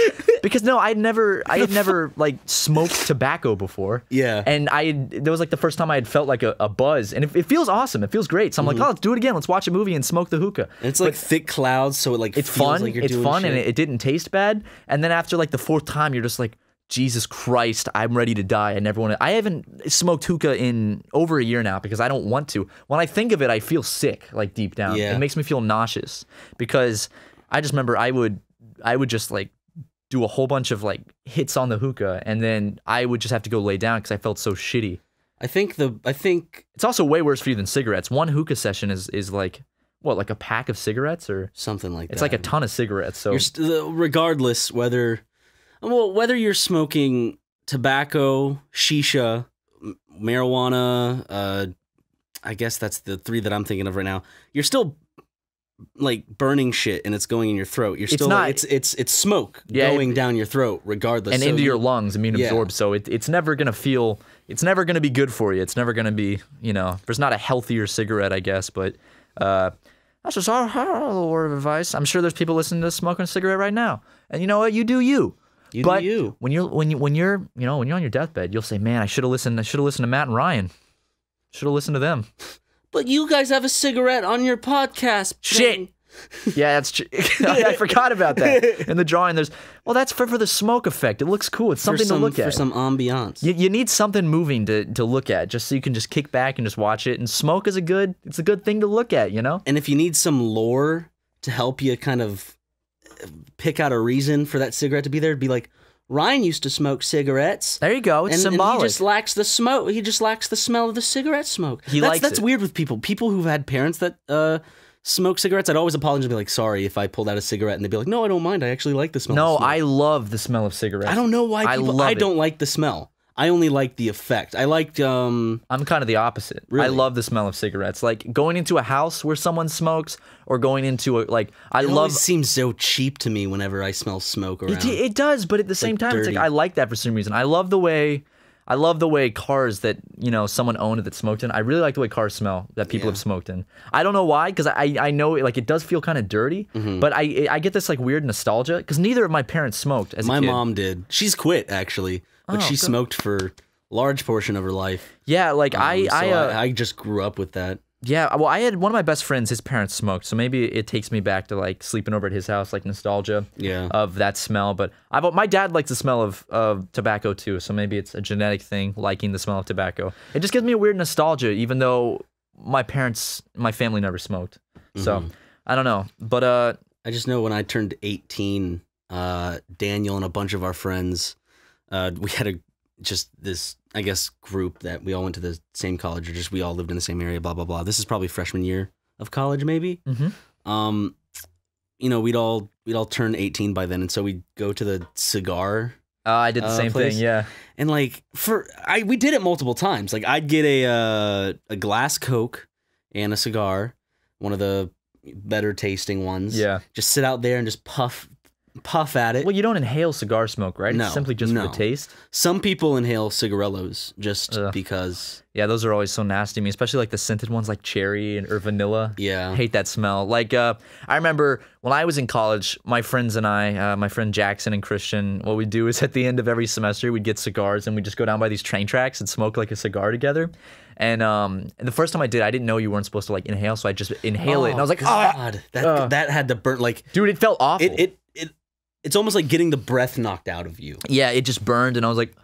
S1: Because no, I had never like smoked tobacco before.
S2: Yeah.
S1: And that was like the first time I had felt like a buzz, and it feels awesome. It feels great. So I'm like, oh, let's do it again. Let's watch a movie and smoke the hookah.
S2: And it's like thick clouds, so it
S1: it's
S2: feels
S1: fun.
S2: like you're
S1: it's
S2: doing
S1: fun,
S2: shit.
S1: and it didn't taste bad. And then after like the 4th time, you're just like, Jesus Christ, I'm ready to die. I haven't smoked hookah in over a year now because I don't want to. When I think of it, I feel sick, like deep down.
S2: Yeah.
S1: It makes me feel nauseous because I just remember I would just like do a whole bunch of like hits on the hookah, and then I would just have to go lay down because I felt so shitty.
S2: I think
S1: it's also way worse for you than cigarettes. One hookah session is like, what, like a pack of cigarettes or
S2: something like that.
S1: It's like a ton of cigarettes. So
S2: regardless whether you're smoking tobacco, shisha, marijuana, I guess that's the 3 that I'm thinking of right now. You're still like burning shit, and it's going in your throat. You're still it's smoke going down your throat, regardless,
S1: and into your lungs, immune absorbed. So it's never gonna feel. It's never gonna be good for you. It's never gonna be. There's not a healthier cigarette, I guess, but. That's just our little word of advice. I'm sure there's people listening to this smoking a cigarette right now, and you know what? You do you.
S2: But do you.
S1: When you're on your deathbed, you'll say, "Man, I should have listened. I should have listened to Matt and Ryan. Should have listened to them."
S2: But you guys have a cigarette on your podcast.
S1: Shit. Yeah, that's true. I forgot about that. In the drawing, that's for the smoke effect. It looks cool. It's something to look at.
S2: For some ambiance.
S1: You need something moving to look at, just so you can just kick back and just watch it. And smoke is a good thing to look at,
S2: And if you need some lore to help you kind of pick out a reason for that cigarette to be there, it'd be like, Ryan used to smoke cigarettes.
S1: There you go. It's
S2: And
S1: symbolic.
S2: he just lacks the smoke. He just lacks the smell of the cigarette smoke. That's
S1: it.
S2: weird with people. People who've had parents that smoke cigarettes, I'd always apologize and be like, sorry if I pulled out a cigarette, and they'd be like, no, I don't mind. I actually like the smell.
S1: No,
S2: of smoke.
S1: I love the smell of cigarettes.
S2: I don't know why people. I don't like the smell. I only like the effect. I liked.
S1: I'm kind of the opposite.
S2: Really?
S1: I love the smell of cigarettes. Like going into a house where someone smokes, or going into
S2: It always seems so cheap to me whenever I smell smoke around.
S1: It does, but at the same time, it's like
S2: dirty.
S1: I like that for some reason. I love the way cars that someone owned that smoked in. I really like the way cars smell that people have smoked in. I don't know why, because I know like it does feel kind of dirty, but I get this like weird nostalgia because neither of my parents smoked as a kid.
S2: My mom did. She's quit actually, but she smoked for a large portion of her life.
S1: Yeah, like
S2: I just grew up with that.
S1: Yeah, well, I had one of my best friends, his parents smoked, so maybe it takes me back to like sleeping over at his house, like nostalgia of that smell. But my dad likes the smell of tobacco too, so maybe it's a genetic thing, liking the smell of tobacco. It just gives me a weird nostalgia, even though my family never smoked. So I don't know, but
S2: I just know when I turned 18, Daniel and a bunch of our friends, we had this, I guess, group that we all went to the same college, or just we all lived in the same area, blah, blah, blah. This is probably freshman year of college, maybe. We'd all turn 18 by then, and so we'd go to the cigar.
S1: I did the same
S2: place.
S1: thing, yeah.
S2: And like we did it multiple times. Like I'd get a glass Coke and a cigar, one of the better tasting ones.
S1: Yeah.
S2: Just sit out there and just puff at it.
S1: Well, you don't inhale cigar smoke, right?
S2: No,
S1: It's simply just for the taste.
S2: Some people inhale cigarillos just because.
S1: Yeah, those are always so nasty to me, especially like the scented ones like cherry or vanilla.
S2: Yeah.
S1: I hate that smell. Like, I remember when I was in college, my friends and I, my friend Jackson and Christian, what we'd do is at the end of every semester, we'd get cigars and we'd just go down by these train tracks and smoke like a cigar together. And the first time I did, I didn't know you weren't supposed to like inhale, so I just inhale it. And I was like,
S2: God, that had to burn. Like,
S1: dude, it felt awful.
S2: It's almost like getting the breath knocked out of you.
S1: Yeah, it just burned, and I was like,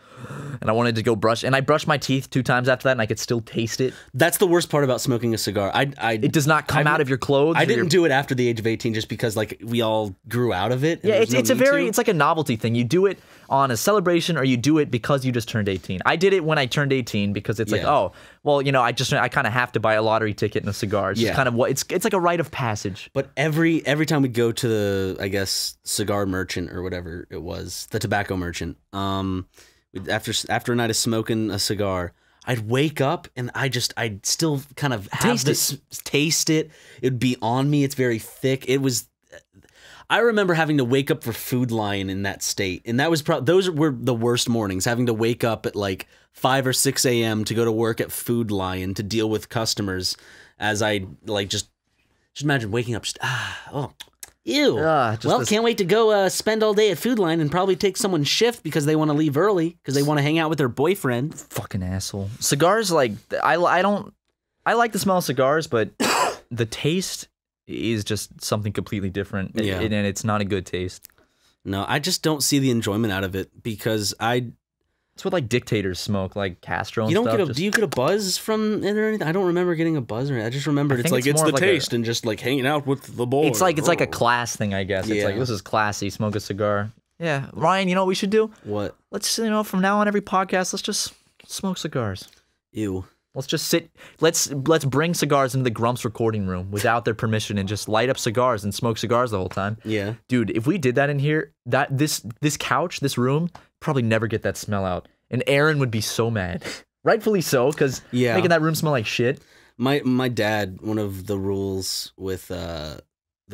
S1: and I wanted to go brush, and I brushed my teeth 2 times after that, and I could still taste it.
S2: That's the worst part about smoking a cigar.
S1: It does not come out of your clothes.
S2: I didn't do it after the age of 18 just because like we all grew out of it.
S1: Yeah, it's like a novelty thing. You do it on a celebration, or you do it because you just turned 18. I did it when I turned 18 because it's like, oh, well, I kind of have to buy a lottery ticket and a cigar. It's just kind of it's like a rite of passage.
S2: But every time we go to the, I guess, cigar merchant or whatever it was, the tobacco merchant, after a night of smoking a cigar, I'd wake up and I'd still kind of taste it. It'd be on me. It's very thick. I remember having to wake up for Food Lion in that state, and that was those were the worst mornings. Having to wake up at like 5 or 6 a.m. to go to work at Food Lion to deal with customers, as I like just imagine waking up ew. Can't wait to go spend all day at Food Lion and probably take someone's shift because they want to leave early because they want to hang out with their boyfriend.
S1: Fucking asshole. Cigars, like I like the smell of cigars, but the taste is just something completely different.
S2: Yeah.
S1: And it's not a good taste.
S2: No, I just don't see the enjoyment out of it because
S1: it's what like dictators smoke, like Castro and
S2: you don't
S1: stuff.
S2: Do you get a buzz from it or anything? I don't remember getting a buzz or anything. I just remembered it's the
S1: like
S2: taste and just like hanging out with the boys.
S1: It's like a class thing, I guess. It's like, this is classy, smoke a cigar. Yeah. Ryan, you know what we should do?
S2: What?
S1: Let's, from now on every podcast, let's just smoke cigars.
S2: Ew.
S1: Let's just sit. Let's bring cigars into the Grumps recording room without their permission and just light up cigars and smoke cigars the whole time.
S2: Yeah,
S1: dude. If we did that in here, this couch, this room, probably never get that smell out, and Aaron would be so mad, rightfully so, because making that room smell like shit.
S2: My dad, one of the rules with the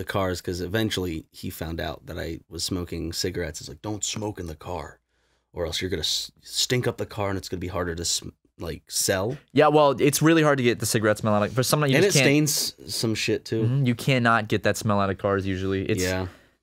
S2: cars, because eventually he found out that I was smoking cigarettes. It's like, don't smoke in the car, or else you're gonna stink up the car, and it's gonna be harder to sell. Yeah,
S1: well, it's really hard to get the cigarette smell out of. For some,
S2: it stains some shit too.
S1: Mm-hmm, you cannot get that smell out of cars usually.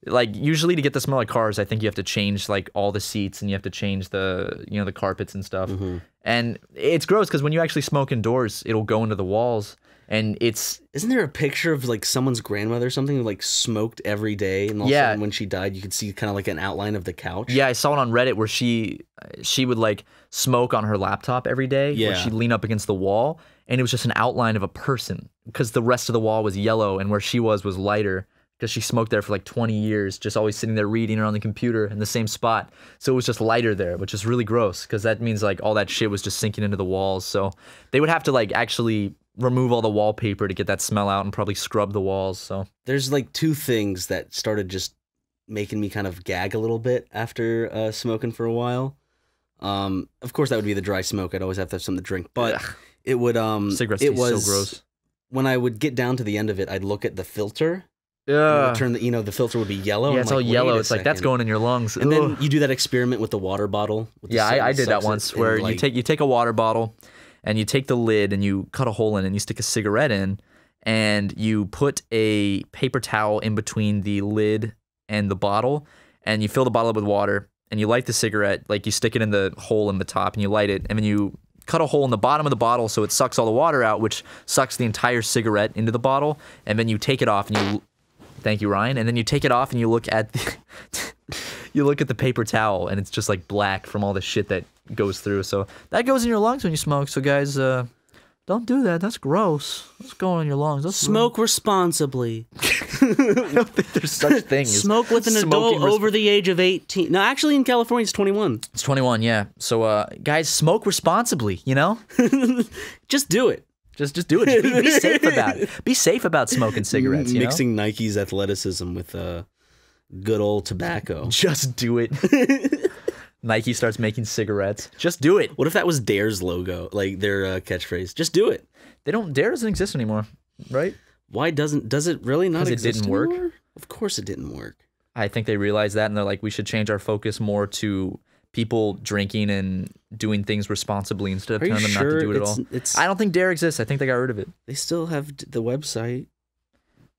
S1: Like usually to get the smell of cars, I think you have to change like all the seats and you have to change the the carpets and stuff. Mm-hmm. And it's gross because when you actually smoke indoors, it'll go into the walls. And
S2: isn't there a picture of like someone's grandmother or something who like smoked every day, and all of a sudden when she died, you could see kind of like an outline of the couch?
S1: Yeah, I saw it on Reddit where she would like smoke on her laptop every day.
S2: Yeah,
S1: where she'd lean up against the wall, and it was just an outline of a person because the rest of the wall was yellow, and where she was lighter because she smoked there for like 20 years, just always sitting there reading or on the computer in the same spot. So it was just lighter there, which is really gross because that means like all that shit was just sinking into the walls. So they would have to like actually remove all the wallpaper to get that smell out and probably scrub the walls. So
S2: There's like two things that started just making me kind of gag a little bit after smoking for a while. Of course, that would be the dry smoke. I'd always have to have something to drink, but
S1: Ugh.
S2: it would
S1: cigarettes
S2: it
S1: taste
S2: was
S1: so gross.
S2: when I would get down to the end of it, I'd look at the filter.
S1: Yeah.
S2: Turn the the filter would be yellow.
S1: Yeah,
S2: I'm
S1: it's
S2: like,
S1: all yellow.
S2: wait a
S1: It's like that's
S2: second.
S1: going in your lungs.
S2: And then
S1: Ugh.
S2: you do that experiment with the water bottle. With the
S1: Yeah,
S2: soap
S1: I
S2: that
S1: did that
S2: sucks it,
S1: once
S2: and,
S1: where
S2: like,
S1: you take a water bottle and you take the lid and you cut a hole in it and you stick a cigarette in and you put a paper towel in between the lid and the bottle and you fill the bottle up with water and you light the cigarette, like you stick it in the hole in the top and you light it and then you cut a hole in the bottom of the bottle so it sucks all the water out, which sucks the entire cigarette into the bottle, and then you take it off and you thank you, Ryan. And then you take it off and you look at the paper towel and it's just like black from all the shit that goes through. So that goes in your lungs when you smoke. So guys, don't do that. That's gross. That's going in your lungs. That's
S2: Smoke responsibly.
S1: I don't think there's such thing as
S2: Smoke with an adult over the age of 18. No, actually in California it's 21.
S1: It's 21, yeah. So guys, smoke responsibly, you know?
S2: Just do it.
S1: Just do it. Just be safe about it. Be safe about smoking cigarettes, you know?
S2: Mixing Nike's athleticism with good old tobacco.
S1: Just do it. Nike starts making cigarettes. Just do it.
S2: What if that was Dare's logo, like their catchphrase? Just do it.
S1: Dare doesn't exist anymore, right?
S2: Why does it really not
S1: 'Cause it
S2: exist
S1: didn't work?
S2: anymore? Of course it didn't work.
S1: I think they realized that and they're like, we should change our focus more to people drinking and doing things responsibly instead of
S2: Are you
S1: telling them
S2: sure
S1: not to do it at all.
S2: it's
S1: I don't think Dare exists. I think they got rid of it.
S2: they still have the website.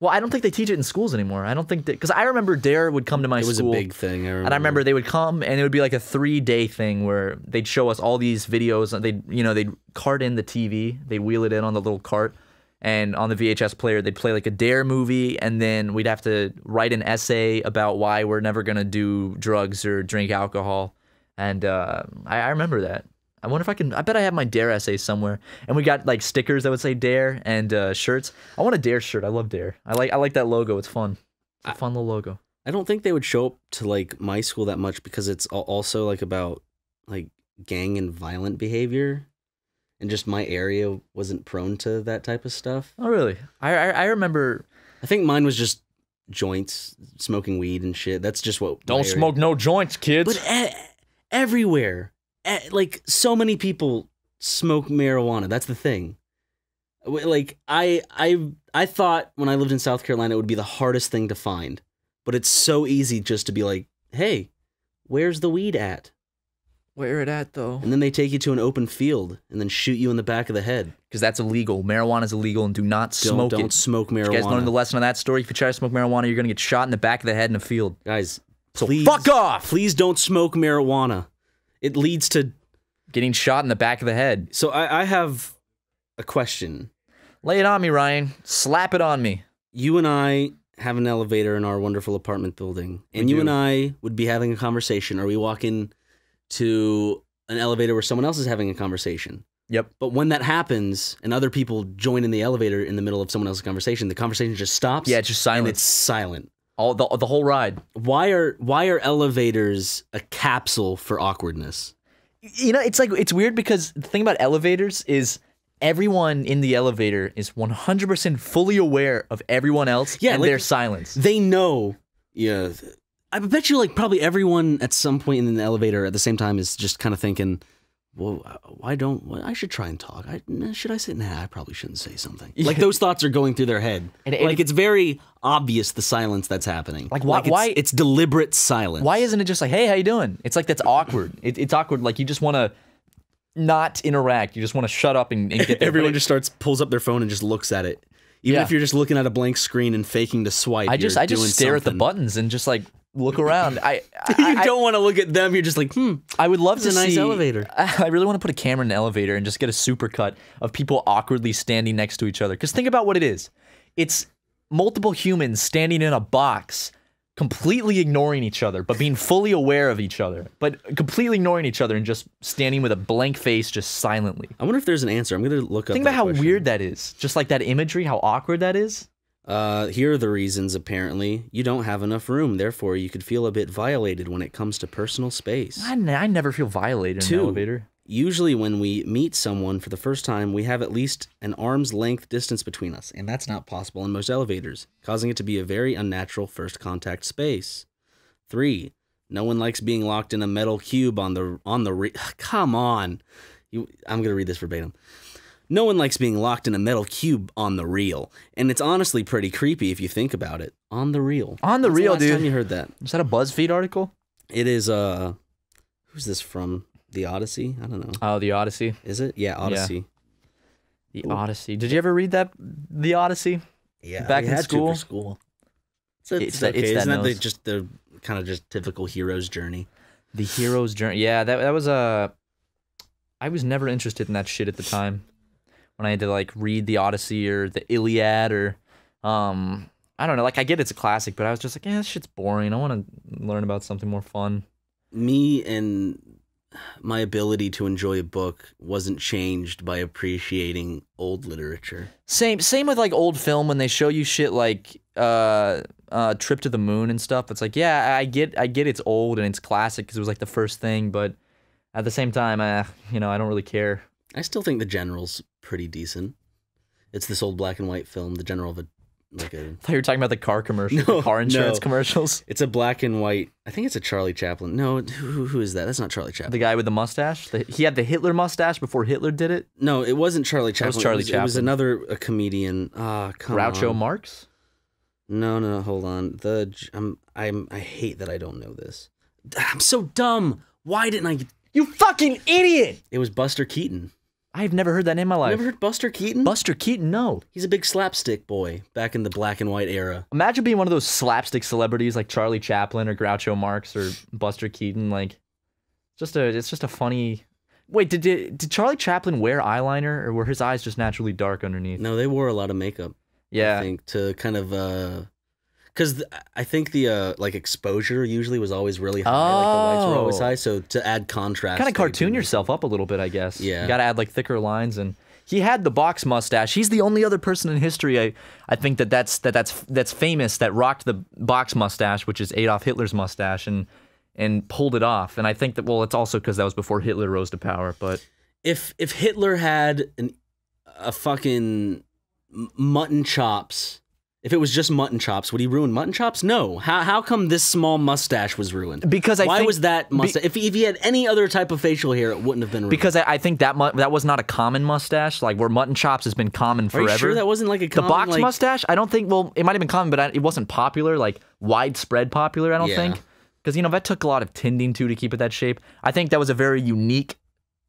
S1: Well, I don't think they teach it in schools anymore. I don't think that, because I remember Dare would come to my
S2: It was
S1: school.
S2: a big thing.
S1: And I remember they would come and it would be like a 3-day thing where they'd show us all these videos and they'd cart in the TV, they'd wheel it in on the little cart, and on the VHS player they'd play like a Dare movie, and then we'd have to write an essay about why we're never gonna do drugs or drink alcohol. And I remember that. I wonder if I bet I have my Dare essay somewhere. And we got like stickers that would say Dare and shirts. I want a Dare shirt. I love Dare. I like that logo. It's fun. It's a fun little logo.
S2: I don't think they would show up to like my school that much because it's also like about like gang and violent behavior, and just my area wasn't prone to that type of stuff.
S1: Oh really? I remember.
S2: I think mine was just joints, smoking weed and shit. That's just what.
S1: Don't smoke no joints, kids.
S2: But everywhere, like so many people smoke marijuana. That's the thing. Like I thought when I lived in South Carolina it would be the hardest thing to find, but it's so easy just to be like, hey, where's the weed at?
S1: Where it at though?
S2: And then they take you to an open field and then shoot you in the back of the head.
S1: Because that's illegal. Marijuana is illegal, and do not smoke it.
S2: Don't smoke marijuana.
S1: You guys learned the lesson of that story. If you try to smoke marijuana, you're gonna get shot in the back of the head in a field.
S2: Guys,
S1: So
S2: please,
S1: fuck off.
S2: Please don't smoke marijuana. It leads to
S1: Getting shot in the back of the head.
S2: So I have a question.
S1: Lay it on me, Ryan. Slap it on me.
S2: You and I have an elevator in our wonderful apartment building, and
S1: We
S2: you
S1: do.
S2: and I would be having a conversation, or we walk in to an elevator where someone else is having a conversation.
S1: Yep.
S2: But when that happens and other people join in the elevator in the middle of someone else's conversation, the conversation just stops.
S1: Yeah, it's just
S2: and
S1: silent.
S2: it's silent.
S1: All the whole ride.
S2: Why are elevators a capsule for awkwardness?
S1: You know, it's weird because the thing about elevators is everyone in the elevator is 100% fully aware of everyone else and
S2: like,
S1: their silence.
S2: They know. Yeah. I bet you like probably everyone at some point in the elevator at the same time is just kind of thinking, well, I should try and talk. Should I say, nah, I probably shouldn't say something. Like those thoughts are going through their head.
S1: And
S2: it's very obvious the silence that's happening.
S1: Like, why
S2: it's deliberate silence.
S1: Why isn't it just like, hey, how you doing? It's like that's awkward. It's awkward. Like you just want to not interact. You just want to shut up and get there.
S2: Everyone just pulls up their phone and just looks at it. Even
S1: Yeah.
S2: if you're just looking at a blank screen and faking to swipe,
S1: I just stare at the buttons and just like look around.
S2: You don't want to look at them. You're just like,
S1: I would love to
S2: It's a nice
S1: see
S2: elevator.
S1: I really want to put a camera in an elevator and just get a supercut of people awkwardly standing next to each other. Because think about what it is. It's multiple humans standing in a box, completely ignoring each other, but being fully aware of each other, but completely ignoring each other and just standing with a blank face, just silently.
S2: I wonder if there's an answer. I'm going to look up
S1: Think about
S2: that
S1: how
S2: question.
S1: weird that is. Just like that imagery, how awkward that is.
S2: Here are the reasons, apparently. You don't have enough room, therefore you could feel a bit violated when it comes to personal space.
S1: I never feel violated in an elevator.
S2: Usually when we meet someone for the first time, we have at least an arm's length distance between us, and that's not possible in most elevators, causing it to be a very unnatural first contact space. 3. No one likes being locked in a metal cube on the come on. I'm going to read this verbatim. No one likes being locked in a metal cube on the real, and it's honestly pretty creepy if you think about it. On the real.
S1: On the real,
S2: dude. Last time you heard that?
S1: Is that a BuzzFeed article?
S2: It is, who's this from? The Odyssey? I don't know.
S1: Oh, The Odyssey.
S2: Is it? Yeah, Odyssey.
S1: Yeah. The Odyssey. Did you ever read that? The Odyssey?
S2: Yeah,
S1: back in school.
S2: For school. It's okay. Isn't that just the kind of just typical hero's journey?
S1: The hero's journey. Yeah, that was a. I was never interested in that shit at the time. When I had to like read the Odyssey or the Iliad or, I don't know. Like I get it's a classic, but I was just like, this shit's boring. I want to learn about something more fun.
S2: Me and my ability to enjoy a book wasn't changed by appreciating old literature.
S1: Same with like old film when they show you shit like Trip to the Moon and stuff. It's like, yeah, I get it's old and it's classic because it was like the first thing, but at the same time, I don't really care.
S2: I still think The General's pretty decent. It's this old black and white film, The General of a
S1: I thought you were talking about the car commercials, the car insurance commercials.
S2: It's a black and white. I think it's a Charlie Chaplin. No, who is that? That's not Charlie Chaplin.
S1: The guy with the mustache. He had the Hitler mustache before Hitler did it.
S2: No, it wasn't Charlie Chaplin.
S1: It was Charlie Chaplin.
S2: It was another comedian. Ah, come on.
S1: Groucho Marx.
S2: No, hold on. I hate that I don't know this. I'm so dumb. Why didn't I?
S1: You fucking idiot!
S2: It was Buster Keaton.
S1: I've never heard that name in my life.
S2: Never heard Buster Keaton?
S1: Buster Keaton, no.
S2: He's a big slapstick boy back in the black and white era.
S1: Imagine being one of those slapstick celebrities like Charlie Chaplin or Groucho Marx or Buster Keaton. Like, it's just a funny. Wait, did Charlie Chaplin wear eyeliner or were his eyes just naturally dark underneath?
S2: No, they wore a lot of makeup.
S1: Yeah,
S2: I think to kind of because I think the like exposure usually was always really high, like the lights were always high, so to add contrast,
S1: kind of cartoon yourself up a little bit, I guess.
S2: Yeah,
S1: you got to add like thicker lines, and he had the box mustache. He's the only other person in history I think that's famous that rocked the box mustache, which is Adolf Hitler's mustache, and pulled it off. And I think that it's also because that was before Hitler rose to power. But
S2: if Hitler had a fucking mutton chops. If it was just mutton chops, would he ruin mutton chops? No. How come this small mustache was ruined?
S1: Because
S2: why was that mustache? If he had any other type of facial hair, it wouldn't have been ruined.
S1: Because I think that was not a common mustache, like where mutton chops has been common forever.
S2: Are you sure that wasn't like a common,
S1: the box mustache? I don't think. Well, it might have been common, but it wasn't popular, like widespread popular. I don't think, because that took a lot of tending to keep it that shape. I think that was a very unique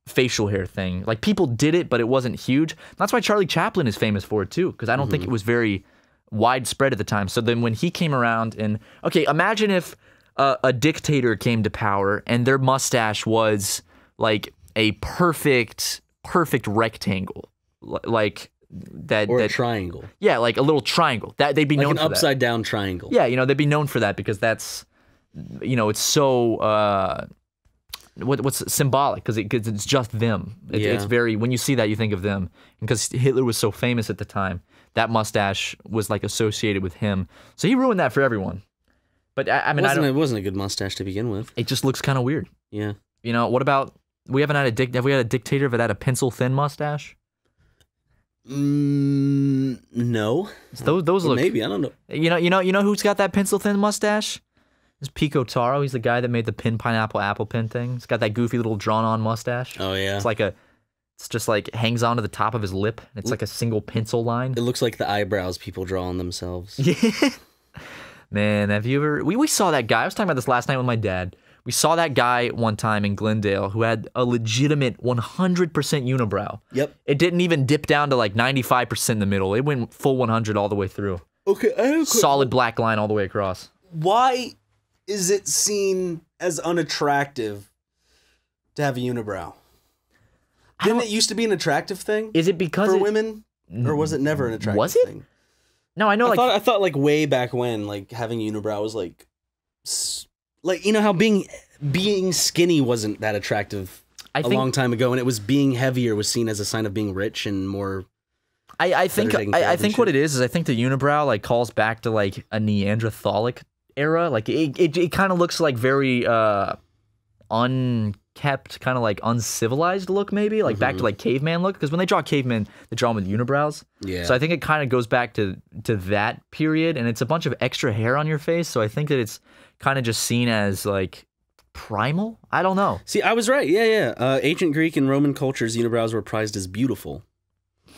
S1: facial hair thing. Like people did it, but it wasn't huge. That's why Charlie Chaplin is famous for it too, because I don't think it was very widespread at the time. So then when he came around imagine if a dictator came to power and their mustache was like a perfect rectangle, like that,
S2: or a triangle.
S1: Yeah, like a little triangle. That they'd be known for
S2: an upside down triangle.
S1: Yeah, they'd be known for that because that's it's so what's symbolic because it's just them. It's very, when you see that you think of them, because Hitler was so famous at the time. That mustache was like associated with him, so he ruined that for everyone. But it
S2: wasn't a good mustache to begin with.
S1: It just looks kind of weird.
S2: Yeah.
S1: What about have we had a dictator that had a pencil thin mustache?
S2: No.
S1: So those look,
S2: maybe, I don't know.
S1: You know who's got that pencil thin mustache? It's Pico Taro. He's the guy that made the pin pineapple apple pin thing. He's got that goofy little drawn on mustache.
S2: Oh yeah.
S1: It's just like hangs onto the top of his lip. It's like a single pencil line.
S2: It looks like the eyebrows people draw on themselves.
S1: Yeah. Man, have you ever... We saw that guy. I was talking about this last night with my dad. We saw that guy one time in Glendale who had a legitimate 100% unibrow.
S2: Yep.
S1: It didn't even dip down to like 95% in the middle. It went full 100 all the way through.
S2: Okay, I have
S1: solid black line all the way across.
S2: Why is it seen as unattractive to have a unibrow? Didn't it used to be an attractive thing?
S1: Is it because
S2: for women, or was it never an attractive thing?
S1: No, I know.
S2: I thought like way back when, like having unibrow was like how being skinny wasn't that attractive a long time ago, and it was being heavier was seen as a sign of being rich and more.
S1: I think what it is I think the unibrow like calls back to like a Neanderthalic era. Like it kind of looks like very unkept, kind of like uncivilized look, maybe like back to like caveman look. Because when they draw cavemen, they draw them with unibrows. Yeah. So I think it kind of goes back to that period, and it's a bunch of extra hair on your face. So I think that it's kind of just seen as like primal. I don't know.
S2: See, I was right. Yeah. Ancient Greek and Roman cultures, unibrows were prized as beautiful.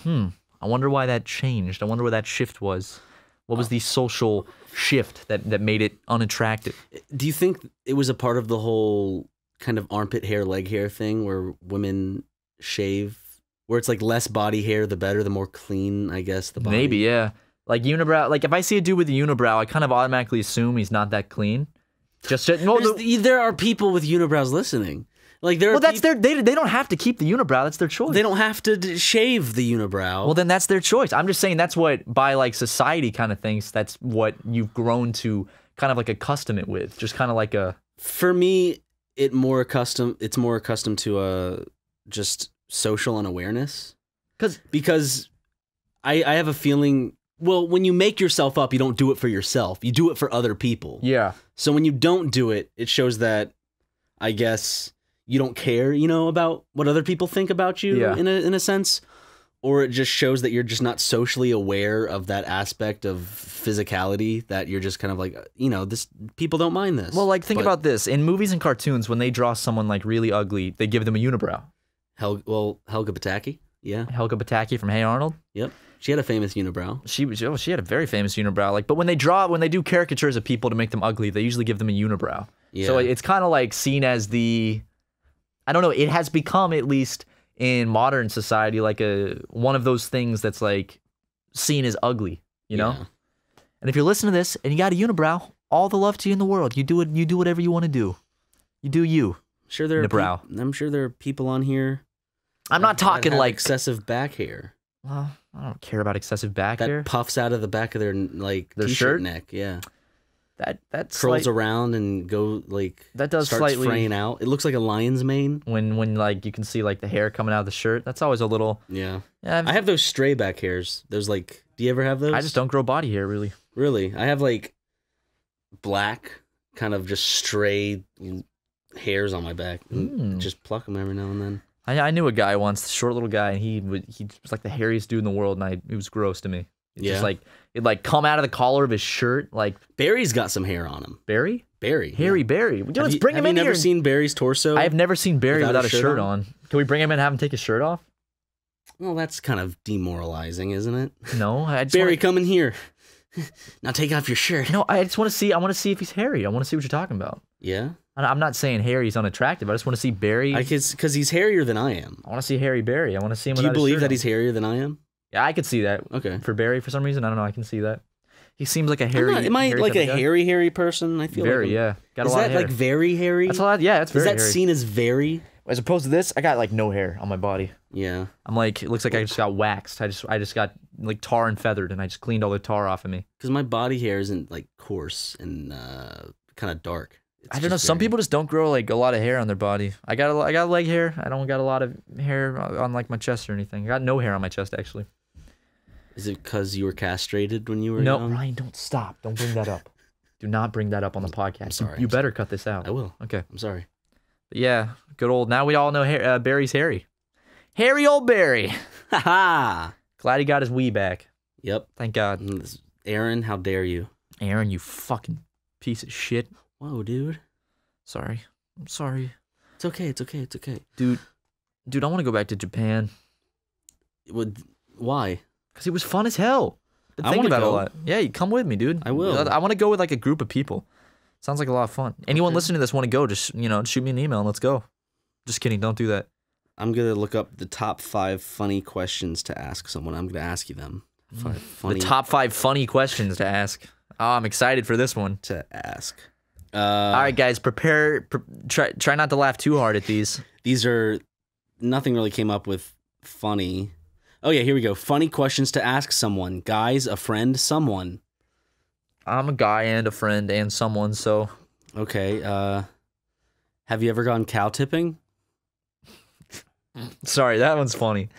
S1: I wonder why that changed. I wonder where that shift was. What was the social shift that made it unattractive?
S2: Do you think it was a part of the whole kind of armpit hair, leg hair thing where women shave, where it's like less body hair, the better, the more clean, I guess, the body?
S1: Maybe, yeah. Like unibrow, like if I see a dude with a unibrow, I kind of automatically assume he's not that clean.
S2: There are people with unibrows listening. Like
S1: that's they don't have to keep the unibrow. That's their choice.
S2: They don't have to shave the unibrow.
S1: Well, then that's their choice. I'm just saying that's what by like society kind of thinks. That's what you've grown to kind of like accustom it with. Just kind of like a.
S2: For me, it's more accustomed to just social unawareness. Because I have a feeling. Well, when you make yourself up, you don't do it for yourself. You do it for other people.
S1: Yeah.
S2: So when you don't do it, it shows that, I guess, you don't care, about what other people think about you in a sense. Or it just shows that you're just not socially aware of that aspect of physicality, that you're just kind of like, people don't mind this.
S1: Well, like, think about this. In movies and cartoons, when they draw someone, like, really ugly, they give them a unibrow.
S2: Helga Pataki? Yeah.
S1: Helga Pataki from Hey Arnold?
S2: Yep. She had a famous unibrow.
S1: She had a very famous unibrow. Like, but when they do caricatures of people to make them ugly, they usually give them a unibrow. Yeah. So it's kind of like seen as I don't know. It has become, at least in modern society, like one of those things that's like seen as ugly. You know. Yeah. And if you're listening to this and you got a unibrow, all the love to you in the world. You do it. You do whatever you want to do. You do you.
S2: Sure, I'm sure there are people on here.
S1: I'm not talking like
S2: excessive back hair.
S1: Well, I don't care about excessive back hair.
S2: That puffs out of the back of their t-shirt
S1: shirt
S2: neck. Yeah.
S1: That
S2: curls around and starts
S1: slightly
S2: fraying out. It looks like a lion's mane.
S1: When like you can see like the hair coming out of the shirt. That's always a little.
S2: Yeah. I have those stray back hairs. There's like, do you ever have those?
S1: I just don't grow body hair really.
S2: Really, I have like black, kind of just stray hairs on my back. Just pluck them every now and then.
S1: I knew a guy once, a short little guy, and he was like the hairiest dude in the world, and it was gross to me. Just like it'd like come out of the collar of his shirt. Like
S2: Barry's got some hair on him.
S1: Barry,
S2: Hairy
S1: Barry. Let's bring him in here.
S2: Have you never seen Barry's torso?
S1: I have never seen Barry without a shirt on. Can we bring him in and have him take his shirt off?
S2: Well, that's kind of demoralizing, isn't it?
S1: No,
S2: Barry, come in here. Now take off your shirt.
S1: No, I just want to see. I want to see if he's hairy. I want to see what you're talking about.
S2: Yeah.
S1: I'm not saying hairy's unattractive. I just want to see Barry.
S2: Because he's hairier than I am.
S1: I want to see hairy Barry. I want to see him.
S2: Do you believe that he's hairier than I am?
S1: Yeah, I could see that.
S2: Okay.
S1: For Barry, for some reason, I don't know. I can see that. He seems like a hairy.
S2: Am I like a hairy person? I feel
S1: very,
S2: like
S1: yeah. Got
S2: is
S1: a lot
S2: that
S1: of hair.
S2: Like very hairy?
S1: That's a lot. Yeah, it's very.
S2: Is that
S1: hairy.
S2: seen as very?
S1: As opposed to this, I got like no hair on my body.
S2: Yeah.
S1: I'm like, it looks like I just got waxed. I just got like tar and feathered, and I just cleaned all the tar off of me.
S2: Because my body hair isn't like coarse and kind of dark.
S1: I don't know. Some people just don't grow like a lot of hair on their body. I got leg hair. I don't got a lot of hair on like my chest or anything. I got no hair on my chest actually.
S2: Is it because you were castrated when you were
S1: young?
S2: No,
S1: Ryan, don't stop. Don't bring that up. Do not bring that up on the podcast. I'm
S2: sorry.
S1: You better cut this out.
S2: I will.
S1: Okay.
S2: I'm sorry.
S1: But yeah, good old. Now we all know Barry's hairy. Hairy old Barry.
S2: Ha
S1: Glad he got his wee back.
S2: Yep.
S1: Thank God.
S2: Aaron, how dare you?
S1: Aaron, you fucking piece of shit.
S2: Whoa, dude.
S1: Sorry. I'm sorry.
S2: It's okay. It's okay. It's okay.
S1: Dude, I want to go back to Japan.
S2: Why?
S1: Because it was fun as hell. Been
S2: I
S1: thinking
S2: want to
S1: about
S2: go.
S1: it a lot. Yeah, you come with me, dude.
S2: I will.
S1: I want to go with like a group of people. Sounds like a lot of fun. Anyone listening to this want to go, just, shoot me an email and let's go. Just kidding. Don't do that.
S2: I'm going to look up the top 5 funny questions to ask someone. I'm going to ask you them.
S1: The top 5 funny questions to ask. Oh, I'm excited for this one.
S2: To ask.
S1: All right, guys, try not to laugh too hard at these.
S2: These are, nothing really came up with funny. Oh, yeah, here we go. Funny questions to ask someone. Guys, a friend, someone.
S1: I'm a guy and a friend and someone, so.
S2: Okay, have you ever gone cow tipping?
S1: Sorry, that one's funny.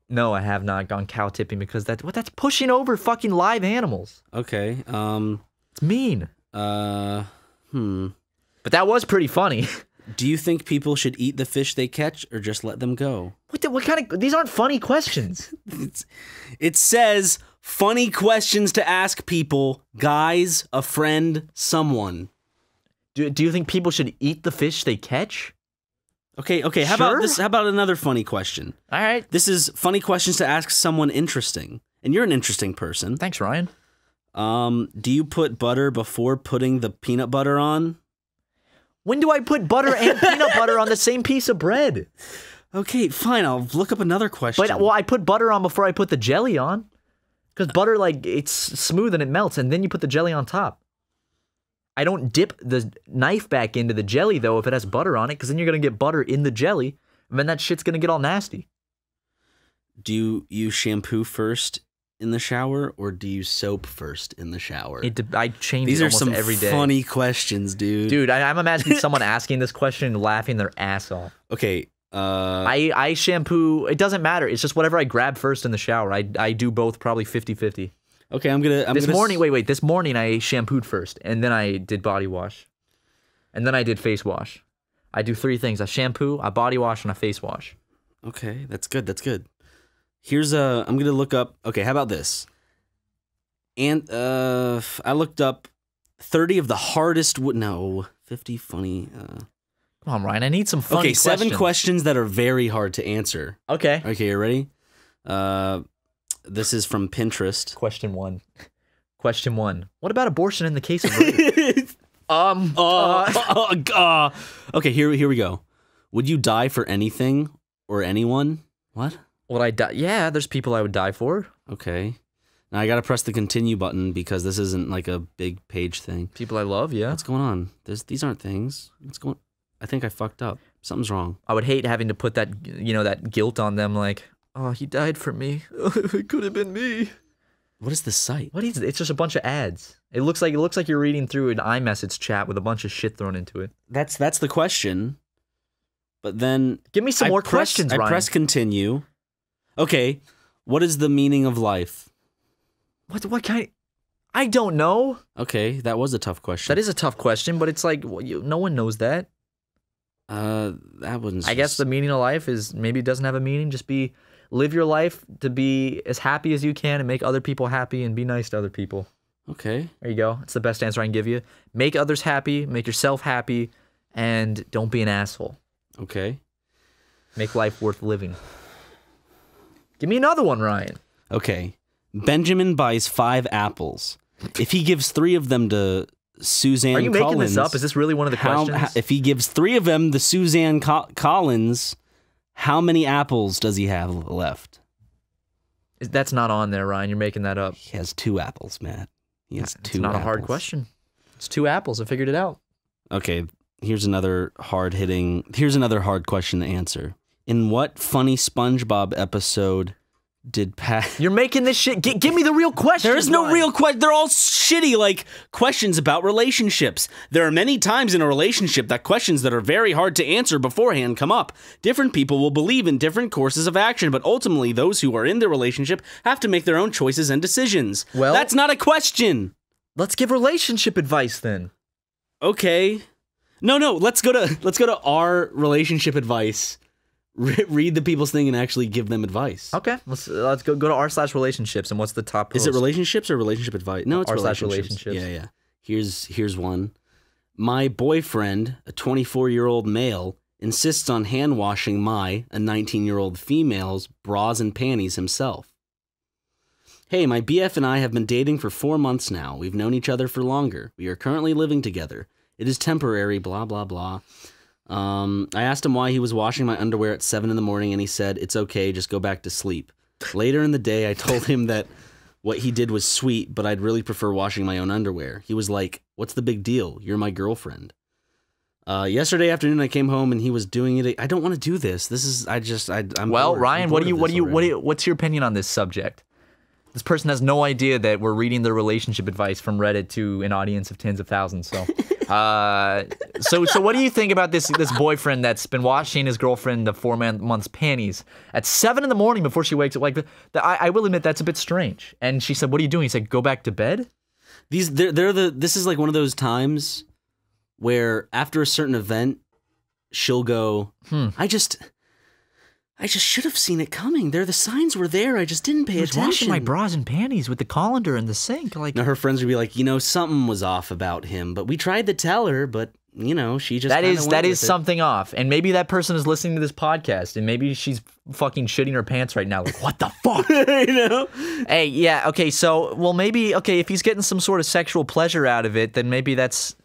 S1: No, I have not gone cow tipping because that's pushing over fucking live animals.
S2: Okay.
S1: It's mean.
S2: But
S1: But that was pretty funny.
S2: do you think people should eat the fish they catch or just let them go?
S1: What kind of? These aren't funny questions.
S2: It says funny questions to ask people, guys, a friend, someone.
S1: Do you think people should eat the fish they catch?
S2: Okay. How about this? How about another funny question?
S1: All right.
S2: This is funny questions to ask someone interesting, and you're an interesting person.
S1: Thanks, Ryan.
S2: Do you put butter before putting the peanut butter on?
S1: When do I put butter and peanut butter on the same piece of bread?
S2: Okay, fine. I'll look up another question.
S1: But I put butter on before I put the jelly on, because butter it's smooth and it melts, and then you put the jelly on top. I don't dip the knife back into the jelly though if it has butter on it, because then you're gonna get butter in the jelly, and then that shit's gonna get all nasty.
S2: Do you shampoo first in the shower, or do you soap first in the shower?
S1: I change
S2: These
S1: it
S2: are
S1: almost
S2: some
S1: every day.
S2: funny questions, dude.
S1: Dude, I'm imagining someone asking this question and laughing their ass off.
S2: Okay.
S1: I shampoo. It doesn't matter. It's just whatever I grab first in the shower. I do both probably 50-50.
S2: Okay, This
S1: morning I shampooed first, and then I did body wash, and then I did face wash. I do 3 things: I shampoo, I body wash, and I face wash.
S2: Okay, that's good. Here's I'm gonna look up. Okay, how about this? And I looked up 30 of the hardest. 50 funny.
S1: Come on, Ryan. I need some funny questions.
S2: 7 questions that are very hard to answer.
S1: Okay.
S2: Okay, you ready? This is from Pinterest.
S1: Question 1. What about abortion in the case of rape?
S2: Okay, here we go. Would you die for anything or anyone? What?
S1: Would I die? Yeah, there's people I would die for.
S2: Okay. Now I gotta press the continue button because this isn't like a big page thing.
S1: People I love, yeah.
S2: What's going on? These aren't things. What's going? I think I fucked up. Something's wrong.
S1: I would hate having to put that, that guilt on them. Like, oh, he died for me. It could have been me.
S2: What is this site?
S1: It's just a bunch of ads. It looks like you're reading through an iMessage chat with a bunch of shit thrown into it.
S2: That's the question. But then
S1: give me some more questions, Ryan.
S2: I press continue. Okay, what is the meaning of life?
S1: What kind? I don't know.
S2: Okay, that was a tough question.
S1: That is a tough question, but it's like no one knows that.
S2: That wouldn't.
S1: I guess the meaning of life is maybe it doesn't have a meaning. Just live your life to be as happy as you can and make other people happy and be nice to other people.
S2: Okay.
S1: There you go. It's the best answer I can give you. Make others happy, make yourself happy, and don't be an asshole.
S2: Okay.
S1: Make life worth living. Give me another one, Ryan.
S2: Okay. Benjamin buys 5 apples. If he gives 3 of them to Suzanne Collins...
S1: Are you making this up? Is this really one of the questions?
S2: If he gives 3 of them to Suzanne Collins, how many apples does he have left?
S1: That's not on there, Ryan. You're making that up.
S2: He has 2 apples, Matt. He has 2 apples.
S1: It's not a hard question. It's 2 apples. I figured it out.
S2: Okay, here's another hard question to answer. In what funny SpongeBob episode did Pat...
S1: You're making this shit... Give me the real question.
S2: There is no real question. They're all shitty, like, questions about relationships. There are many times in a relationship that questions that are very hard to answer beforehand come up. Different people will believe in different courses of action, but ultimately those who are in the relationship have to make their own choices and decisions. Well... That's not a question!
S1: Let's give relationship advice, then.
S2: Okay. No, let's go to our relationship advice. Read the people's thing and actually give them advice.
S1: Okay, let's go to r/relationships. And what's the top post?
S2: Is it relationships or relationship advice? No, it's
S1: r/relationships.
S2: Yeah. Here's one. My boyfriend, a 24-year-old male, insists on hand washing a 19-year-old female's bras and panties himself. Hey, my BF and I have been dating for 4 months now. We've known each other for longer. We are currently living together. It is temporary, blah, blah, blah. I asked him why he was washing my underwear at 7 in the morning, and he said, it's okay, just go back to sleep. Later in the day, I told him that what he did was sweet, but I'd really prefer washing my own underwear. He was like, what's the big deal? You're my girlfriend. Yesterday afternoon, I came home and he was doing it. I don't want to do this. I'm
S1: well,
S2: bored.
S1: Ryan, what's your opinion on this subject? This person has no idea that we're reading their relationship advice from Reddit to an audience of tens of thousands, so... So what do you think about this boyfriend that's been washing his girlfriend of 4 months panties at 7 in the morning before she wakes up? Like, I will admit that's a bit strange. And she said, "What are you doing?" He said, "Go back to bed."
S2: This is like one of those times where after a certain event, she'll go, I just should have seen it coming. The signs were there. I just didn't pay attention.
S1: Washing my bras and panties with the colander in the sink. Like,
S2: now her friends would be like, something was off about him, but we tried to tell her, but she just
S1: that is something off. And maybe that person is listening to this podcast, and maybe she's fucking shitting her pants right now. Like, what the fuck? Hey, yeah, okay, so, well, maybe, okay, if he's getting some sort of sexual pleasure out of it, then maybe it's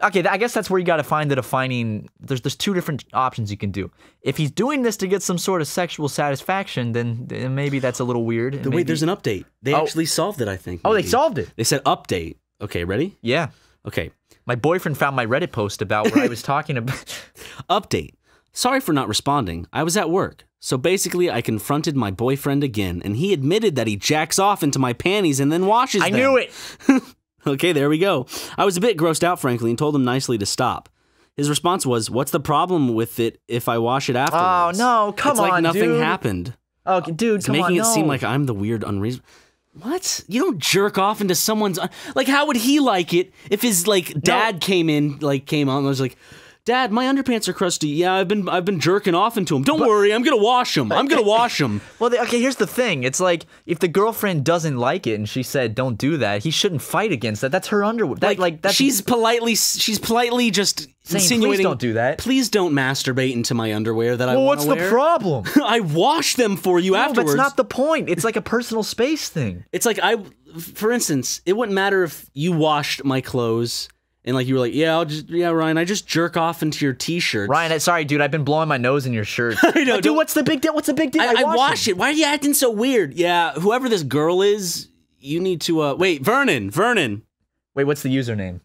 S1: okay, I guess that's where you got to find the defining, there's 2 different options you can do. If he's doing this to get some sort of sexual satisfaction, then maybe that's a little weird.
S2: Wait, there's an update. They actually solved it, I think.
S1: Oh, they solved it?
S2: They said update. Okay, ready?
S1: Yeah.
S2: Okay.
S1: My boyfriend found my Reddit post about what I was talking about.
S2: Update. Sorry for not responding. I was at work. So basically, I confronted my boyfriend again, and he admitted that he jacks off into my panties and then washes them.
S1: I knew it!
S2: Okay, there we go. I was a bit grossed out, frankly, and told him nicely to stop. His response was, "What's the problem with it if I wash it afterwards?"
S1: Oh, no, come on,
S2: It's like nothing
S1: dude.
S2: happened.
S1: Okay, dude,
S2: It's
S1: come on,
S2: making it
S1: no.
S2: seem like I'm the weird, unreasonable... What? You don't jerk off into someone's... Like, how would he like it if his, dad came on and was like, "Dad, my underpants are crusty. Yeah, I've been jerking off into them. Don't worry, I'm gonna wash them. I'm gonna wash them."
S1: Well, okay, here's the thing. It's like, if the girlfriend doesn't like it and she said, "Don't do that," he shouldn't fight against that. That's her underwear. That's
S2: she's politely just
S1: saying,
S2: insinuating,
S1: "Please don't do that.
S2: Please don't masturbate into my underwear that I want to wear."
S1: What's the problem?
S2: I wash them for you afterwards.
S1: That's not the point. It's like a personal space thing.
S2: It's like for instance, it wouldn't matter if you washed my clothes and you were like, Ryan, I just jerk off into your t-shirt.
S1: Ryan, sorry, dude, I've been blowing my nose in your shirt.
S2: I know,
S1: dude. What's the big deal? What's the big deal?
S2: I wash it. Why are you acting so weird? Yeah, whoever this girl is, you need to wait, Vernon.
S1: Wait, what's the username?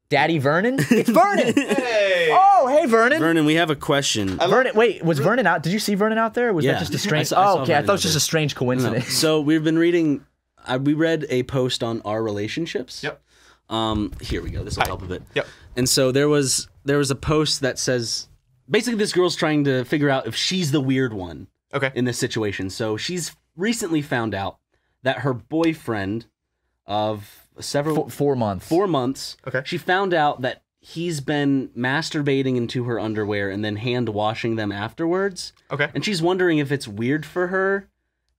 S1: Daddy Vernon? It's Vernon. Hey. Oh, hey, Vernon.
S2: Vernon, we have a question.
S1: Vernon, wait, was Vernon out? Did you see Vernon out there? Or was that just a strange?
S2: I saw
S1: Okay, I
S2: Vernon
S1: thought it was
S2: out
S1: just
S2: there.
S1: a strange coincidence.
S2: No. So we've been reading. We read a post on our relationships.
S5: Yep.
S2: Here we go. This will help a bit.
S5: Yep.
S2: And so there was a post that says basically this girl's trying to figure out if she's the weird one.
S5: Okay.
S2: In this situation, so she's recently found out that her boyfriend of
S1: 4 months.
S2: 4 months.
S5: Okay.
S2: She found out that he's been masturbating into her underwear and then hand washing them afterwards.
S5: Okay.
S2: And she's wondering if it's weird for her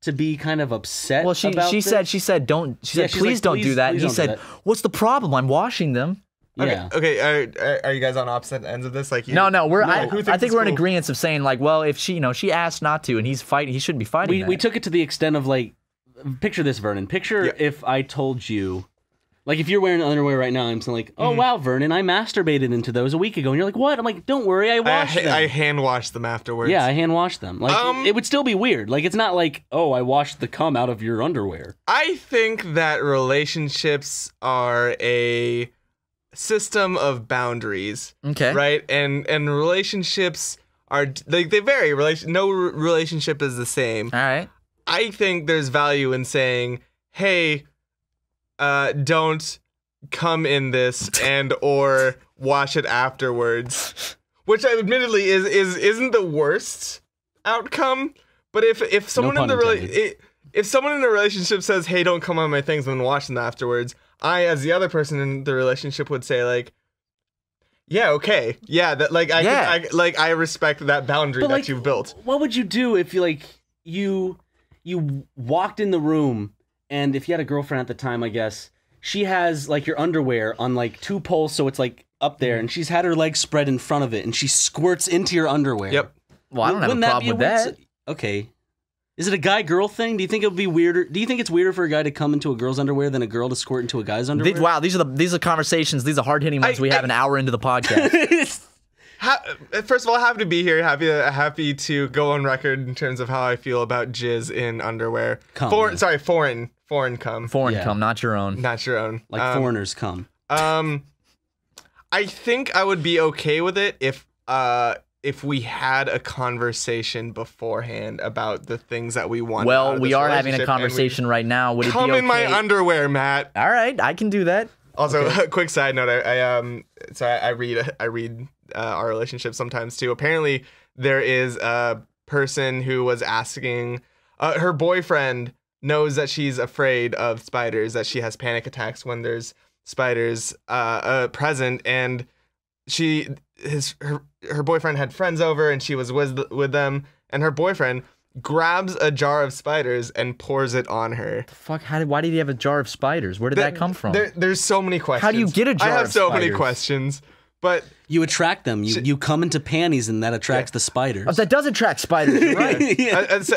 S2: to be kind of upset.
S1: Well,
S2: about
S1: she
S2: this.
S1: said please
S2: like,
S1: don't do that. And he
S2: don't do
S1: said,
S2: that.
S1: "What's the problem? I'm washing them."
S2: Yeah.
S5: Okay. Are you guys on opposite ends of this? Like,
S1: No, I
S5: who
S1: think
S5: thinks it's
S1: we're in
S5: cool?
S1: agreement of saying well, if she asked not to, and he's fighting, he shouldn't be fighting.
S2: We
S1: that.
S2: took it to the extent of picture this, Vernon. Picture if I told you, if you're wearing underwear right now, I'm saying oh wow, Vernon, I masturbated into those a week ago, and you're like, what? I'm like, don't worry, I washed them.
S5: I hand washed them afterwards.
S2: Yeah, I hand washed them. It would still be weird. It's not oh, I washed the cum out of your underwear.
S5: I think that relationships are a system of boundaries.
S1: Okay.
S5: Right? And relationships are they vary. No relationship is the same.
S1: All right.
S5: I think there's value in saying, "Hey, don't come in this and or wash it afterwards," which admittedly isn't the worst outcome. But if someone
S2: No
S5: in
S2: pun
S5: if someone in a relationship says, "Hey, don't come on my things and then wash them afterwards," I, as the other person in the relationship, would say "Yeah, okay, yeah, that I respect that boundary that you've built."
S2: What would you do if you walked in the room, and if you had a girlfriend at the time, I guess she has your underwear on 2 poles, so it's up there, and she's had her legs spread in front of it, and she squirts into your underwear.
S5: Yep.
S1: Well, I don't have a problem with that.
S2: Okay. Is it a guy-girl thing? Do you think it would be weirder? Do you think it's weirder for a guy to come into a girl's underwear than a girl to squirt into a guy's underwear?
S1: Wow, these are conversations. These are hard-hitting ones we have an hour into the podcast.
S5: First of all, happy to be here. Happy to go on record in terms of how I feel about jizz in underwear. Foreign cum.
S1: Foreign cum, not your own.
S5: Not your own.
S2: Foreigners cum.
S5: I think I would be okay with it if we had a conversation beforehand about the things that we want.
S1: Well, we are having a conversation right now. Would it be okay?
S5: Come in my underwear, Matt.
S1: All right, I can do that.
S5: Also, a quick side note. I read our relationship sometimes too. Apparently, there is a person who was asking. Her boyfriend knows that she's afraid of spiders. That she has panic attacks when there's spiders present, and her boyfriend had friends over, and she was with them, and her boyfriend grabs a jar of spiders and pours it on her.
S1: The fuck? Why did he have a jar of spiders? Where did that come from?
S5: There's so many questions.
S1: How do you get a jar of spiders?
S5: I have so many questions, but
S2: you attract them. You come into panties, and that attracts the spiders.
S1: Oh, that does attract spiders, you're right?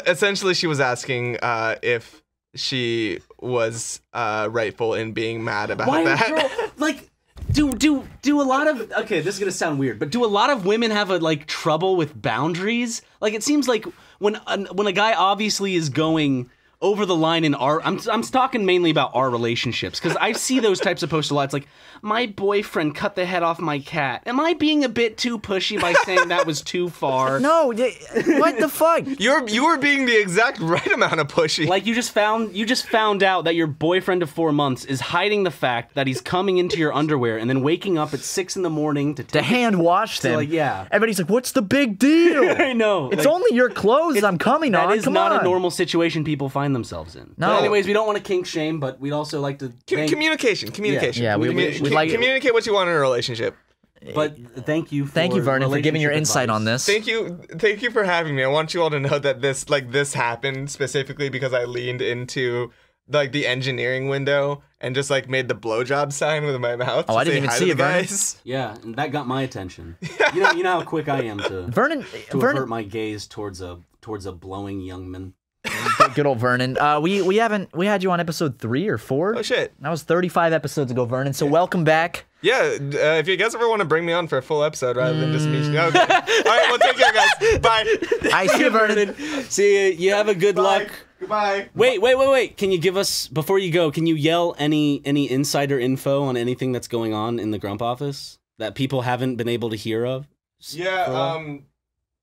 S5: Essentially, she was asking if she was rightful in being mad about that.
S2: Girl, like, do a lot of, okay, this is gonna sound weird, but do a lot of women have trouble with boundaries? Like, it seems like when a guy obviously is going over the line in I'm talking mainly about our relationships, because I see those types of posts a lot. It's like, my boyfriend cut the head off my cat. Am I being a bit too pushy by saying that was too far?
S1: No, what the fuck?
S5: You were being the exact right amount of pushy.
S2: Like, you just found out that your boyfriend of 4 months is hiding the fact that he's coming into your underwear and then waking up at 6 a.m. to
S1: hand wash them.
S2: Yeah.
S1: Everybody's like, what's the big deal?
S2: I know.
S1: It's only your clothes I'm coming on.
S2: That is not a normal situation people find themselves in.
S1: No.
S2: But anyways, we don't want to kink shame, but we'd also like to
S5: communication.
S1: Yeah, we like
S5: communicate what you want in a relationship.
S2: But thank you,
S1: Vernon, for giving your insight on this.
S5: Thank you for having me. I want you all to know that this happened specifically because I leaned into the engineering window and just made the blowjob sign with my mouth.
S1: Oh, I didn't even see it, Vernon.
S2: Yeah, and that got my attention. You know how quick I am to avert my gaze towards a blowing young man.
S1: Good old Vernon. We had you on episode 3 or 4.
S5: Oh shit.
S1: That was 35 episodes ago, Vernon. So welcome back.
S5: Yeah, if you guys ever want to bring me on for a full episode rather than just me. Okay. All right, well, take care, guys. Bye.
S1: I see you, Vernon.
S2: See you. You have a good luck.
S5: Goodbye.
S2: Wait. Can you give us, before you go, can you yell any insider info on anything that's going on in the Grump office that people haven't been able to hear of?
S5: Yeah,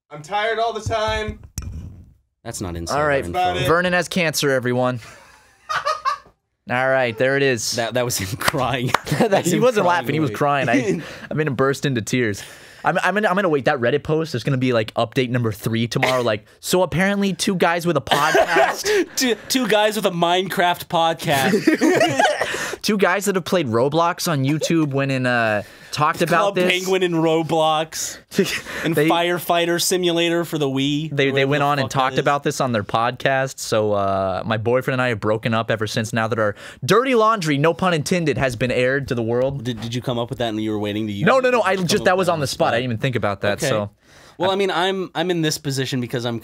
S5: I'm tired all the time.
S2: That's not insider
S1: all right,
S2: info.
S1: Vernon has cancer, everyone. All right, there it is.
S2: That was him crying.
S1: He wasn't laughing; he was crying. I made him burst into tears. I'm gonna wait. That Reddit post. There's gonna be update number 3 tomorrow. So apparently 2 guys with a podcast.
S2: two guys with a Minecraft podcast.
S1: 2 guys that have played Roblox on YouTube went and talked about
S2: Club
S1: this.
S2: Penguin and Roblox and Firefighter Simulator for the Wii.
S1: They went on and talked about this on their podcast. So my boyfriend and I have broken up ever since. Now that our dirty laundry, no pun intended, has been aired to the world.
S2: Did you come up with that and you were waiting to use?
S1: No. That was on the spot. I didn't even think about that.
S2: Okay.
S1: So.
S2: Well, I mean, I'm in this position because I'm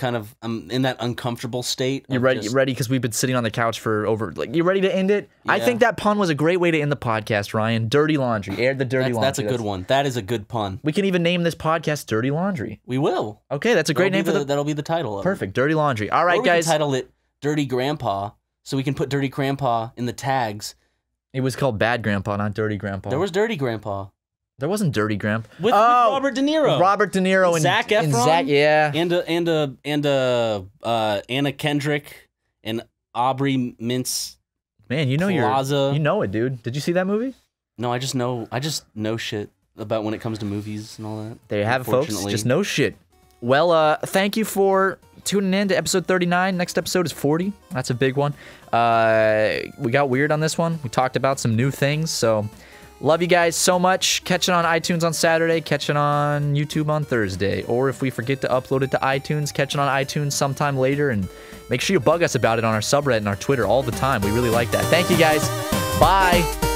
S2: in that uncomfortable state.
S1: You ready? Because we've been sitting on the couch for over. You ready to end it? Yeah. I think that pun was a great way to end the podcast, Ryan. Dirty laundry. Aired the dirty laundry.
S2: That's a good one. That is a good pun.
S1: We can even name this podcast "Dirty Laundry."
S2: We will.
S1: Okay, that's a great name for the.
S2: That'll be the title of
S1: Perfect. Dirty Laundry. All right,
S2: or we
S1: guys.
S2: Can title it "Dirty Grandpa," so we can put "Dirty Grandpa" in the tags.
S1: It was called Bad Grandpa, not Dirty Grandpa.
S2: There was Dirty Grandpa.
S1: There wasn't Dirty Grandpa.
S2: With Robert De Niro.
S1: Robert De Niro and
S2: Zac Efron.
S1: Yeah.
S2: And Anna Kendrick and Aubrey Mintz.
S1: Man, you know
S2: Plaza.
S1: you know it, dude. Did you see that movie?
S2: No, I just know shit about when it comes to movies and all that.
S1: There you have it, folks. Just no shit. Well, thank you for tuning in to episode 39. Next episode is 40. That's a big one. We got weird on this one. We talked about some new things, so love you guys so much. Catch it on iTunes on Saturday. Catch it on YouTube on Thursday. Or if we forget to upload it to iTunes, catch it on iTunes sometime later. And make sure you bug us about it on our subreddit and our Twitter all the time. We really like that. Thank you guys. Bye.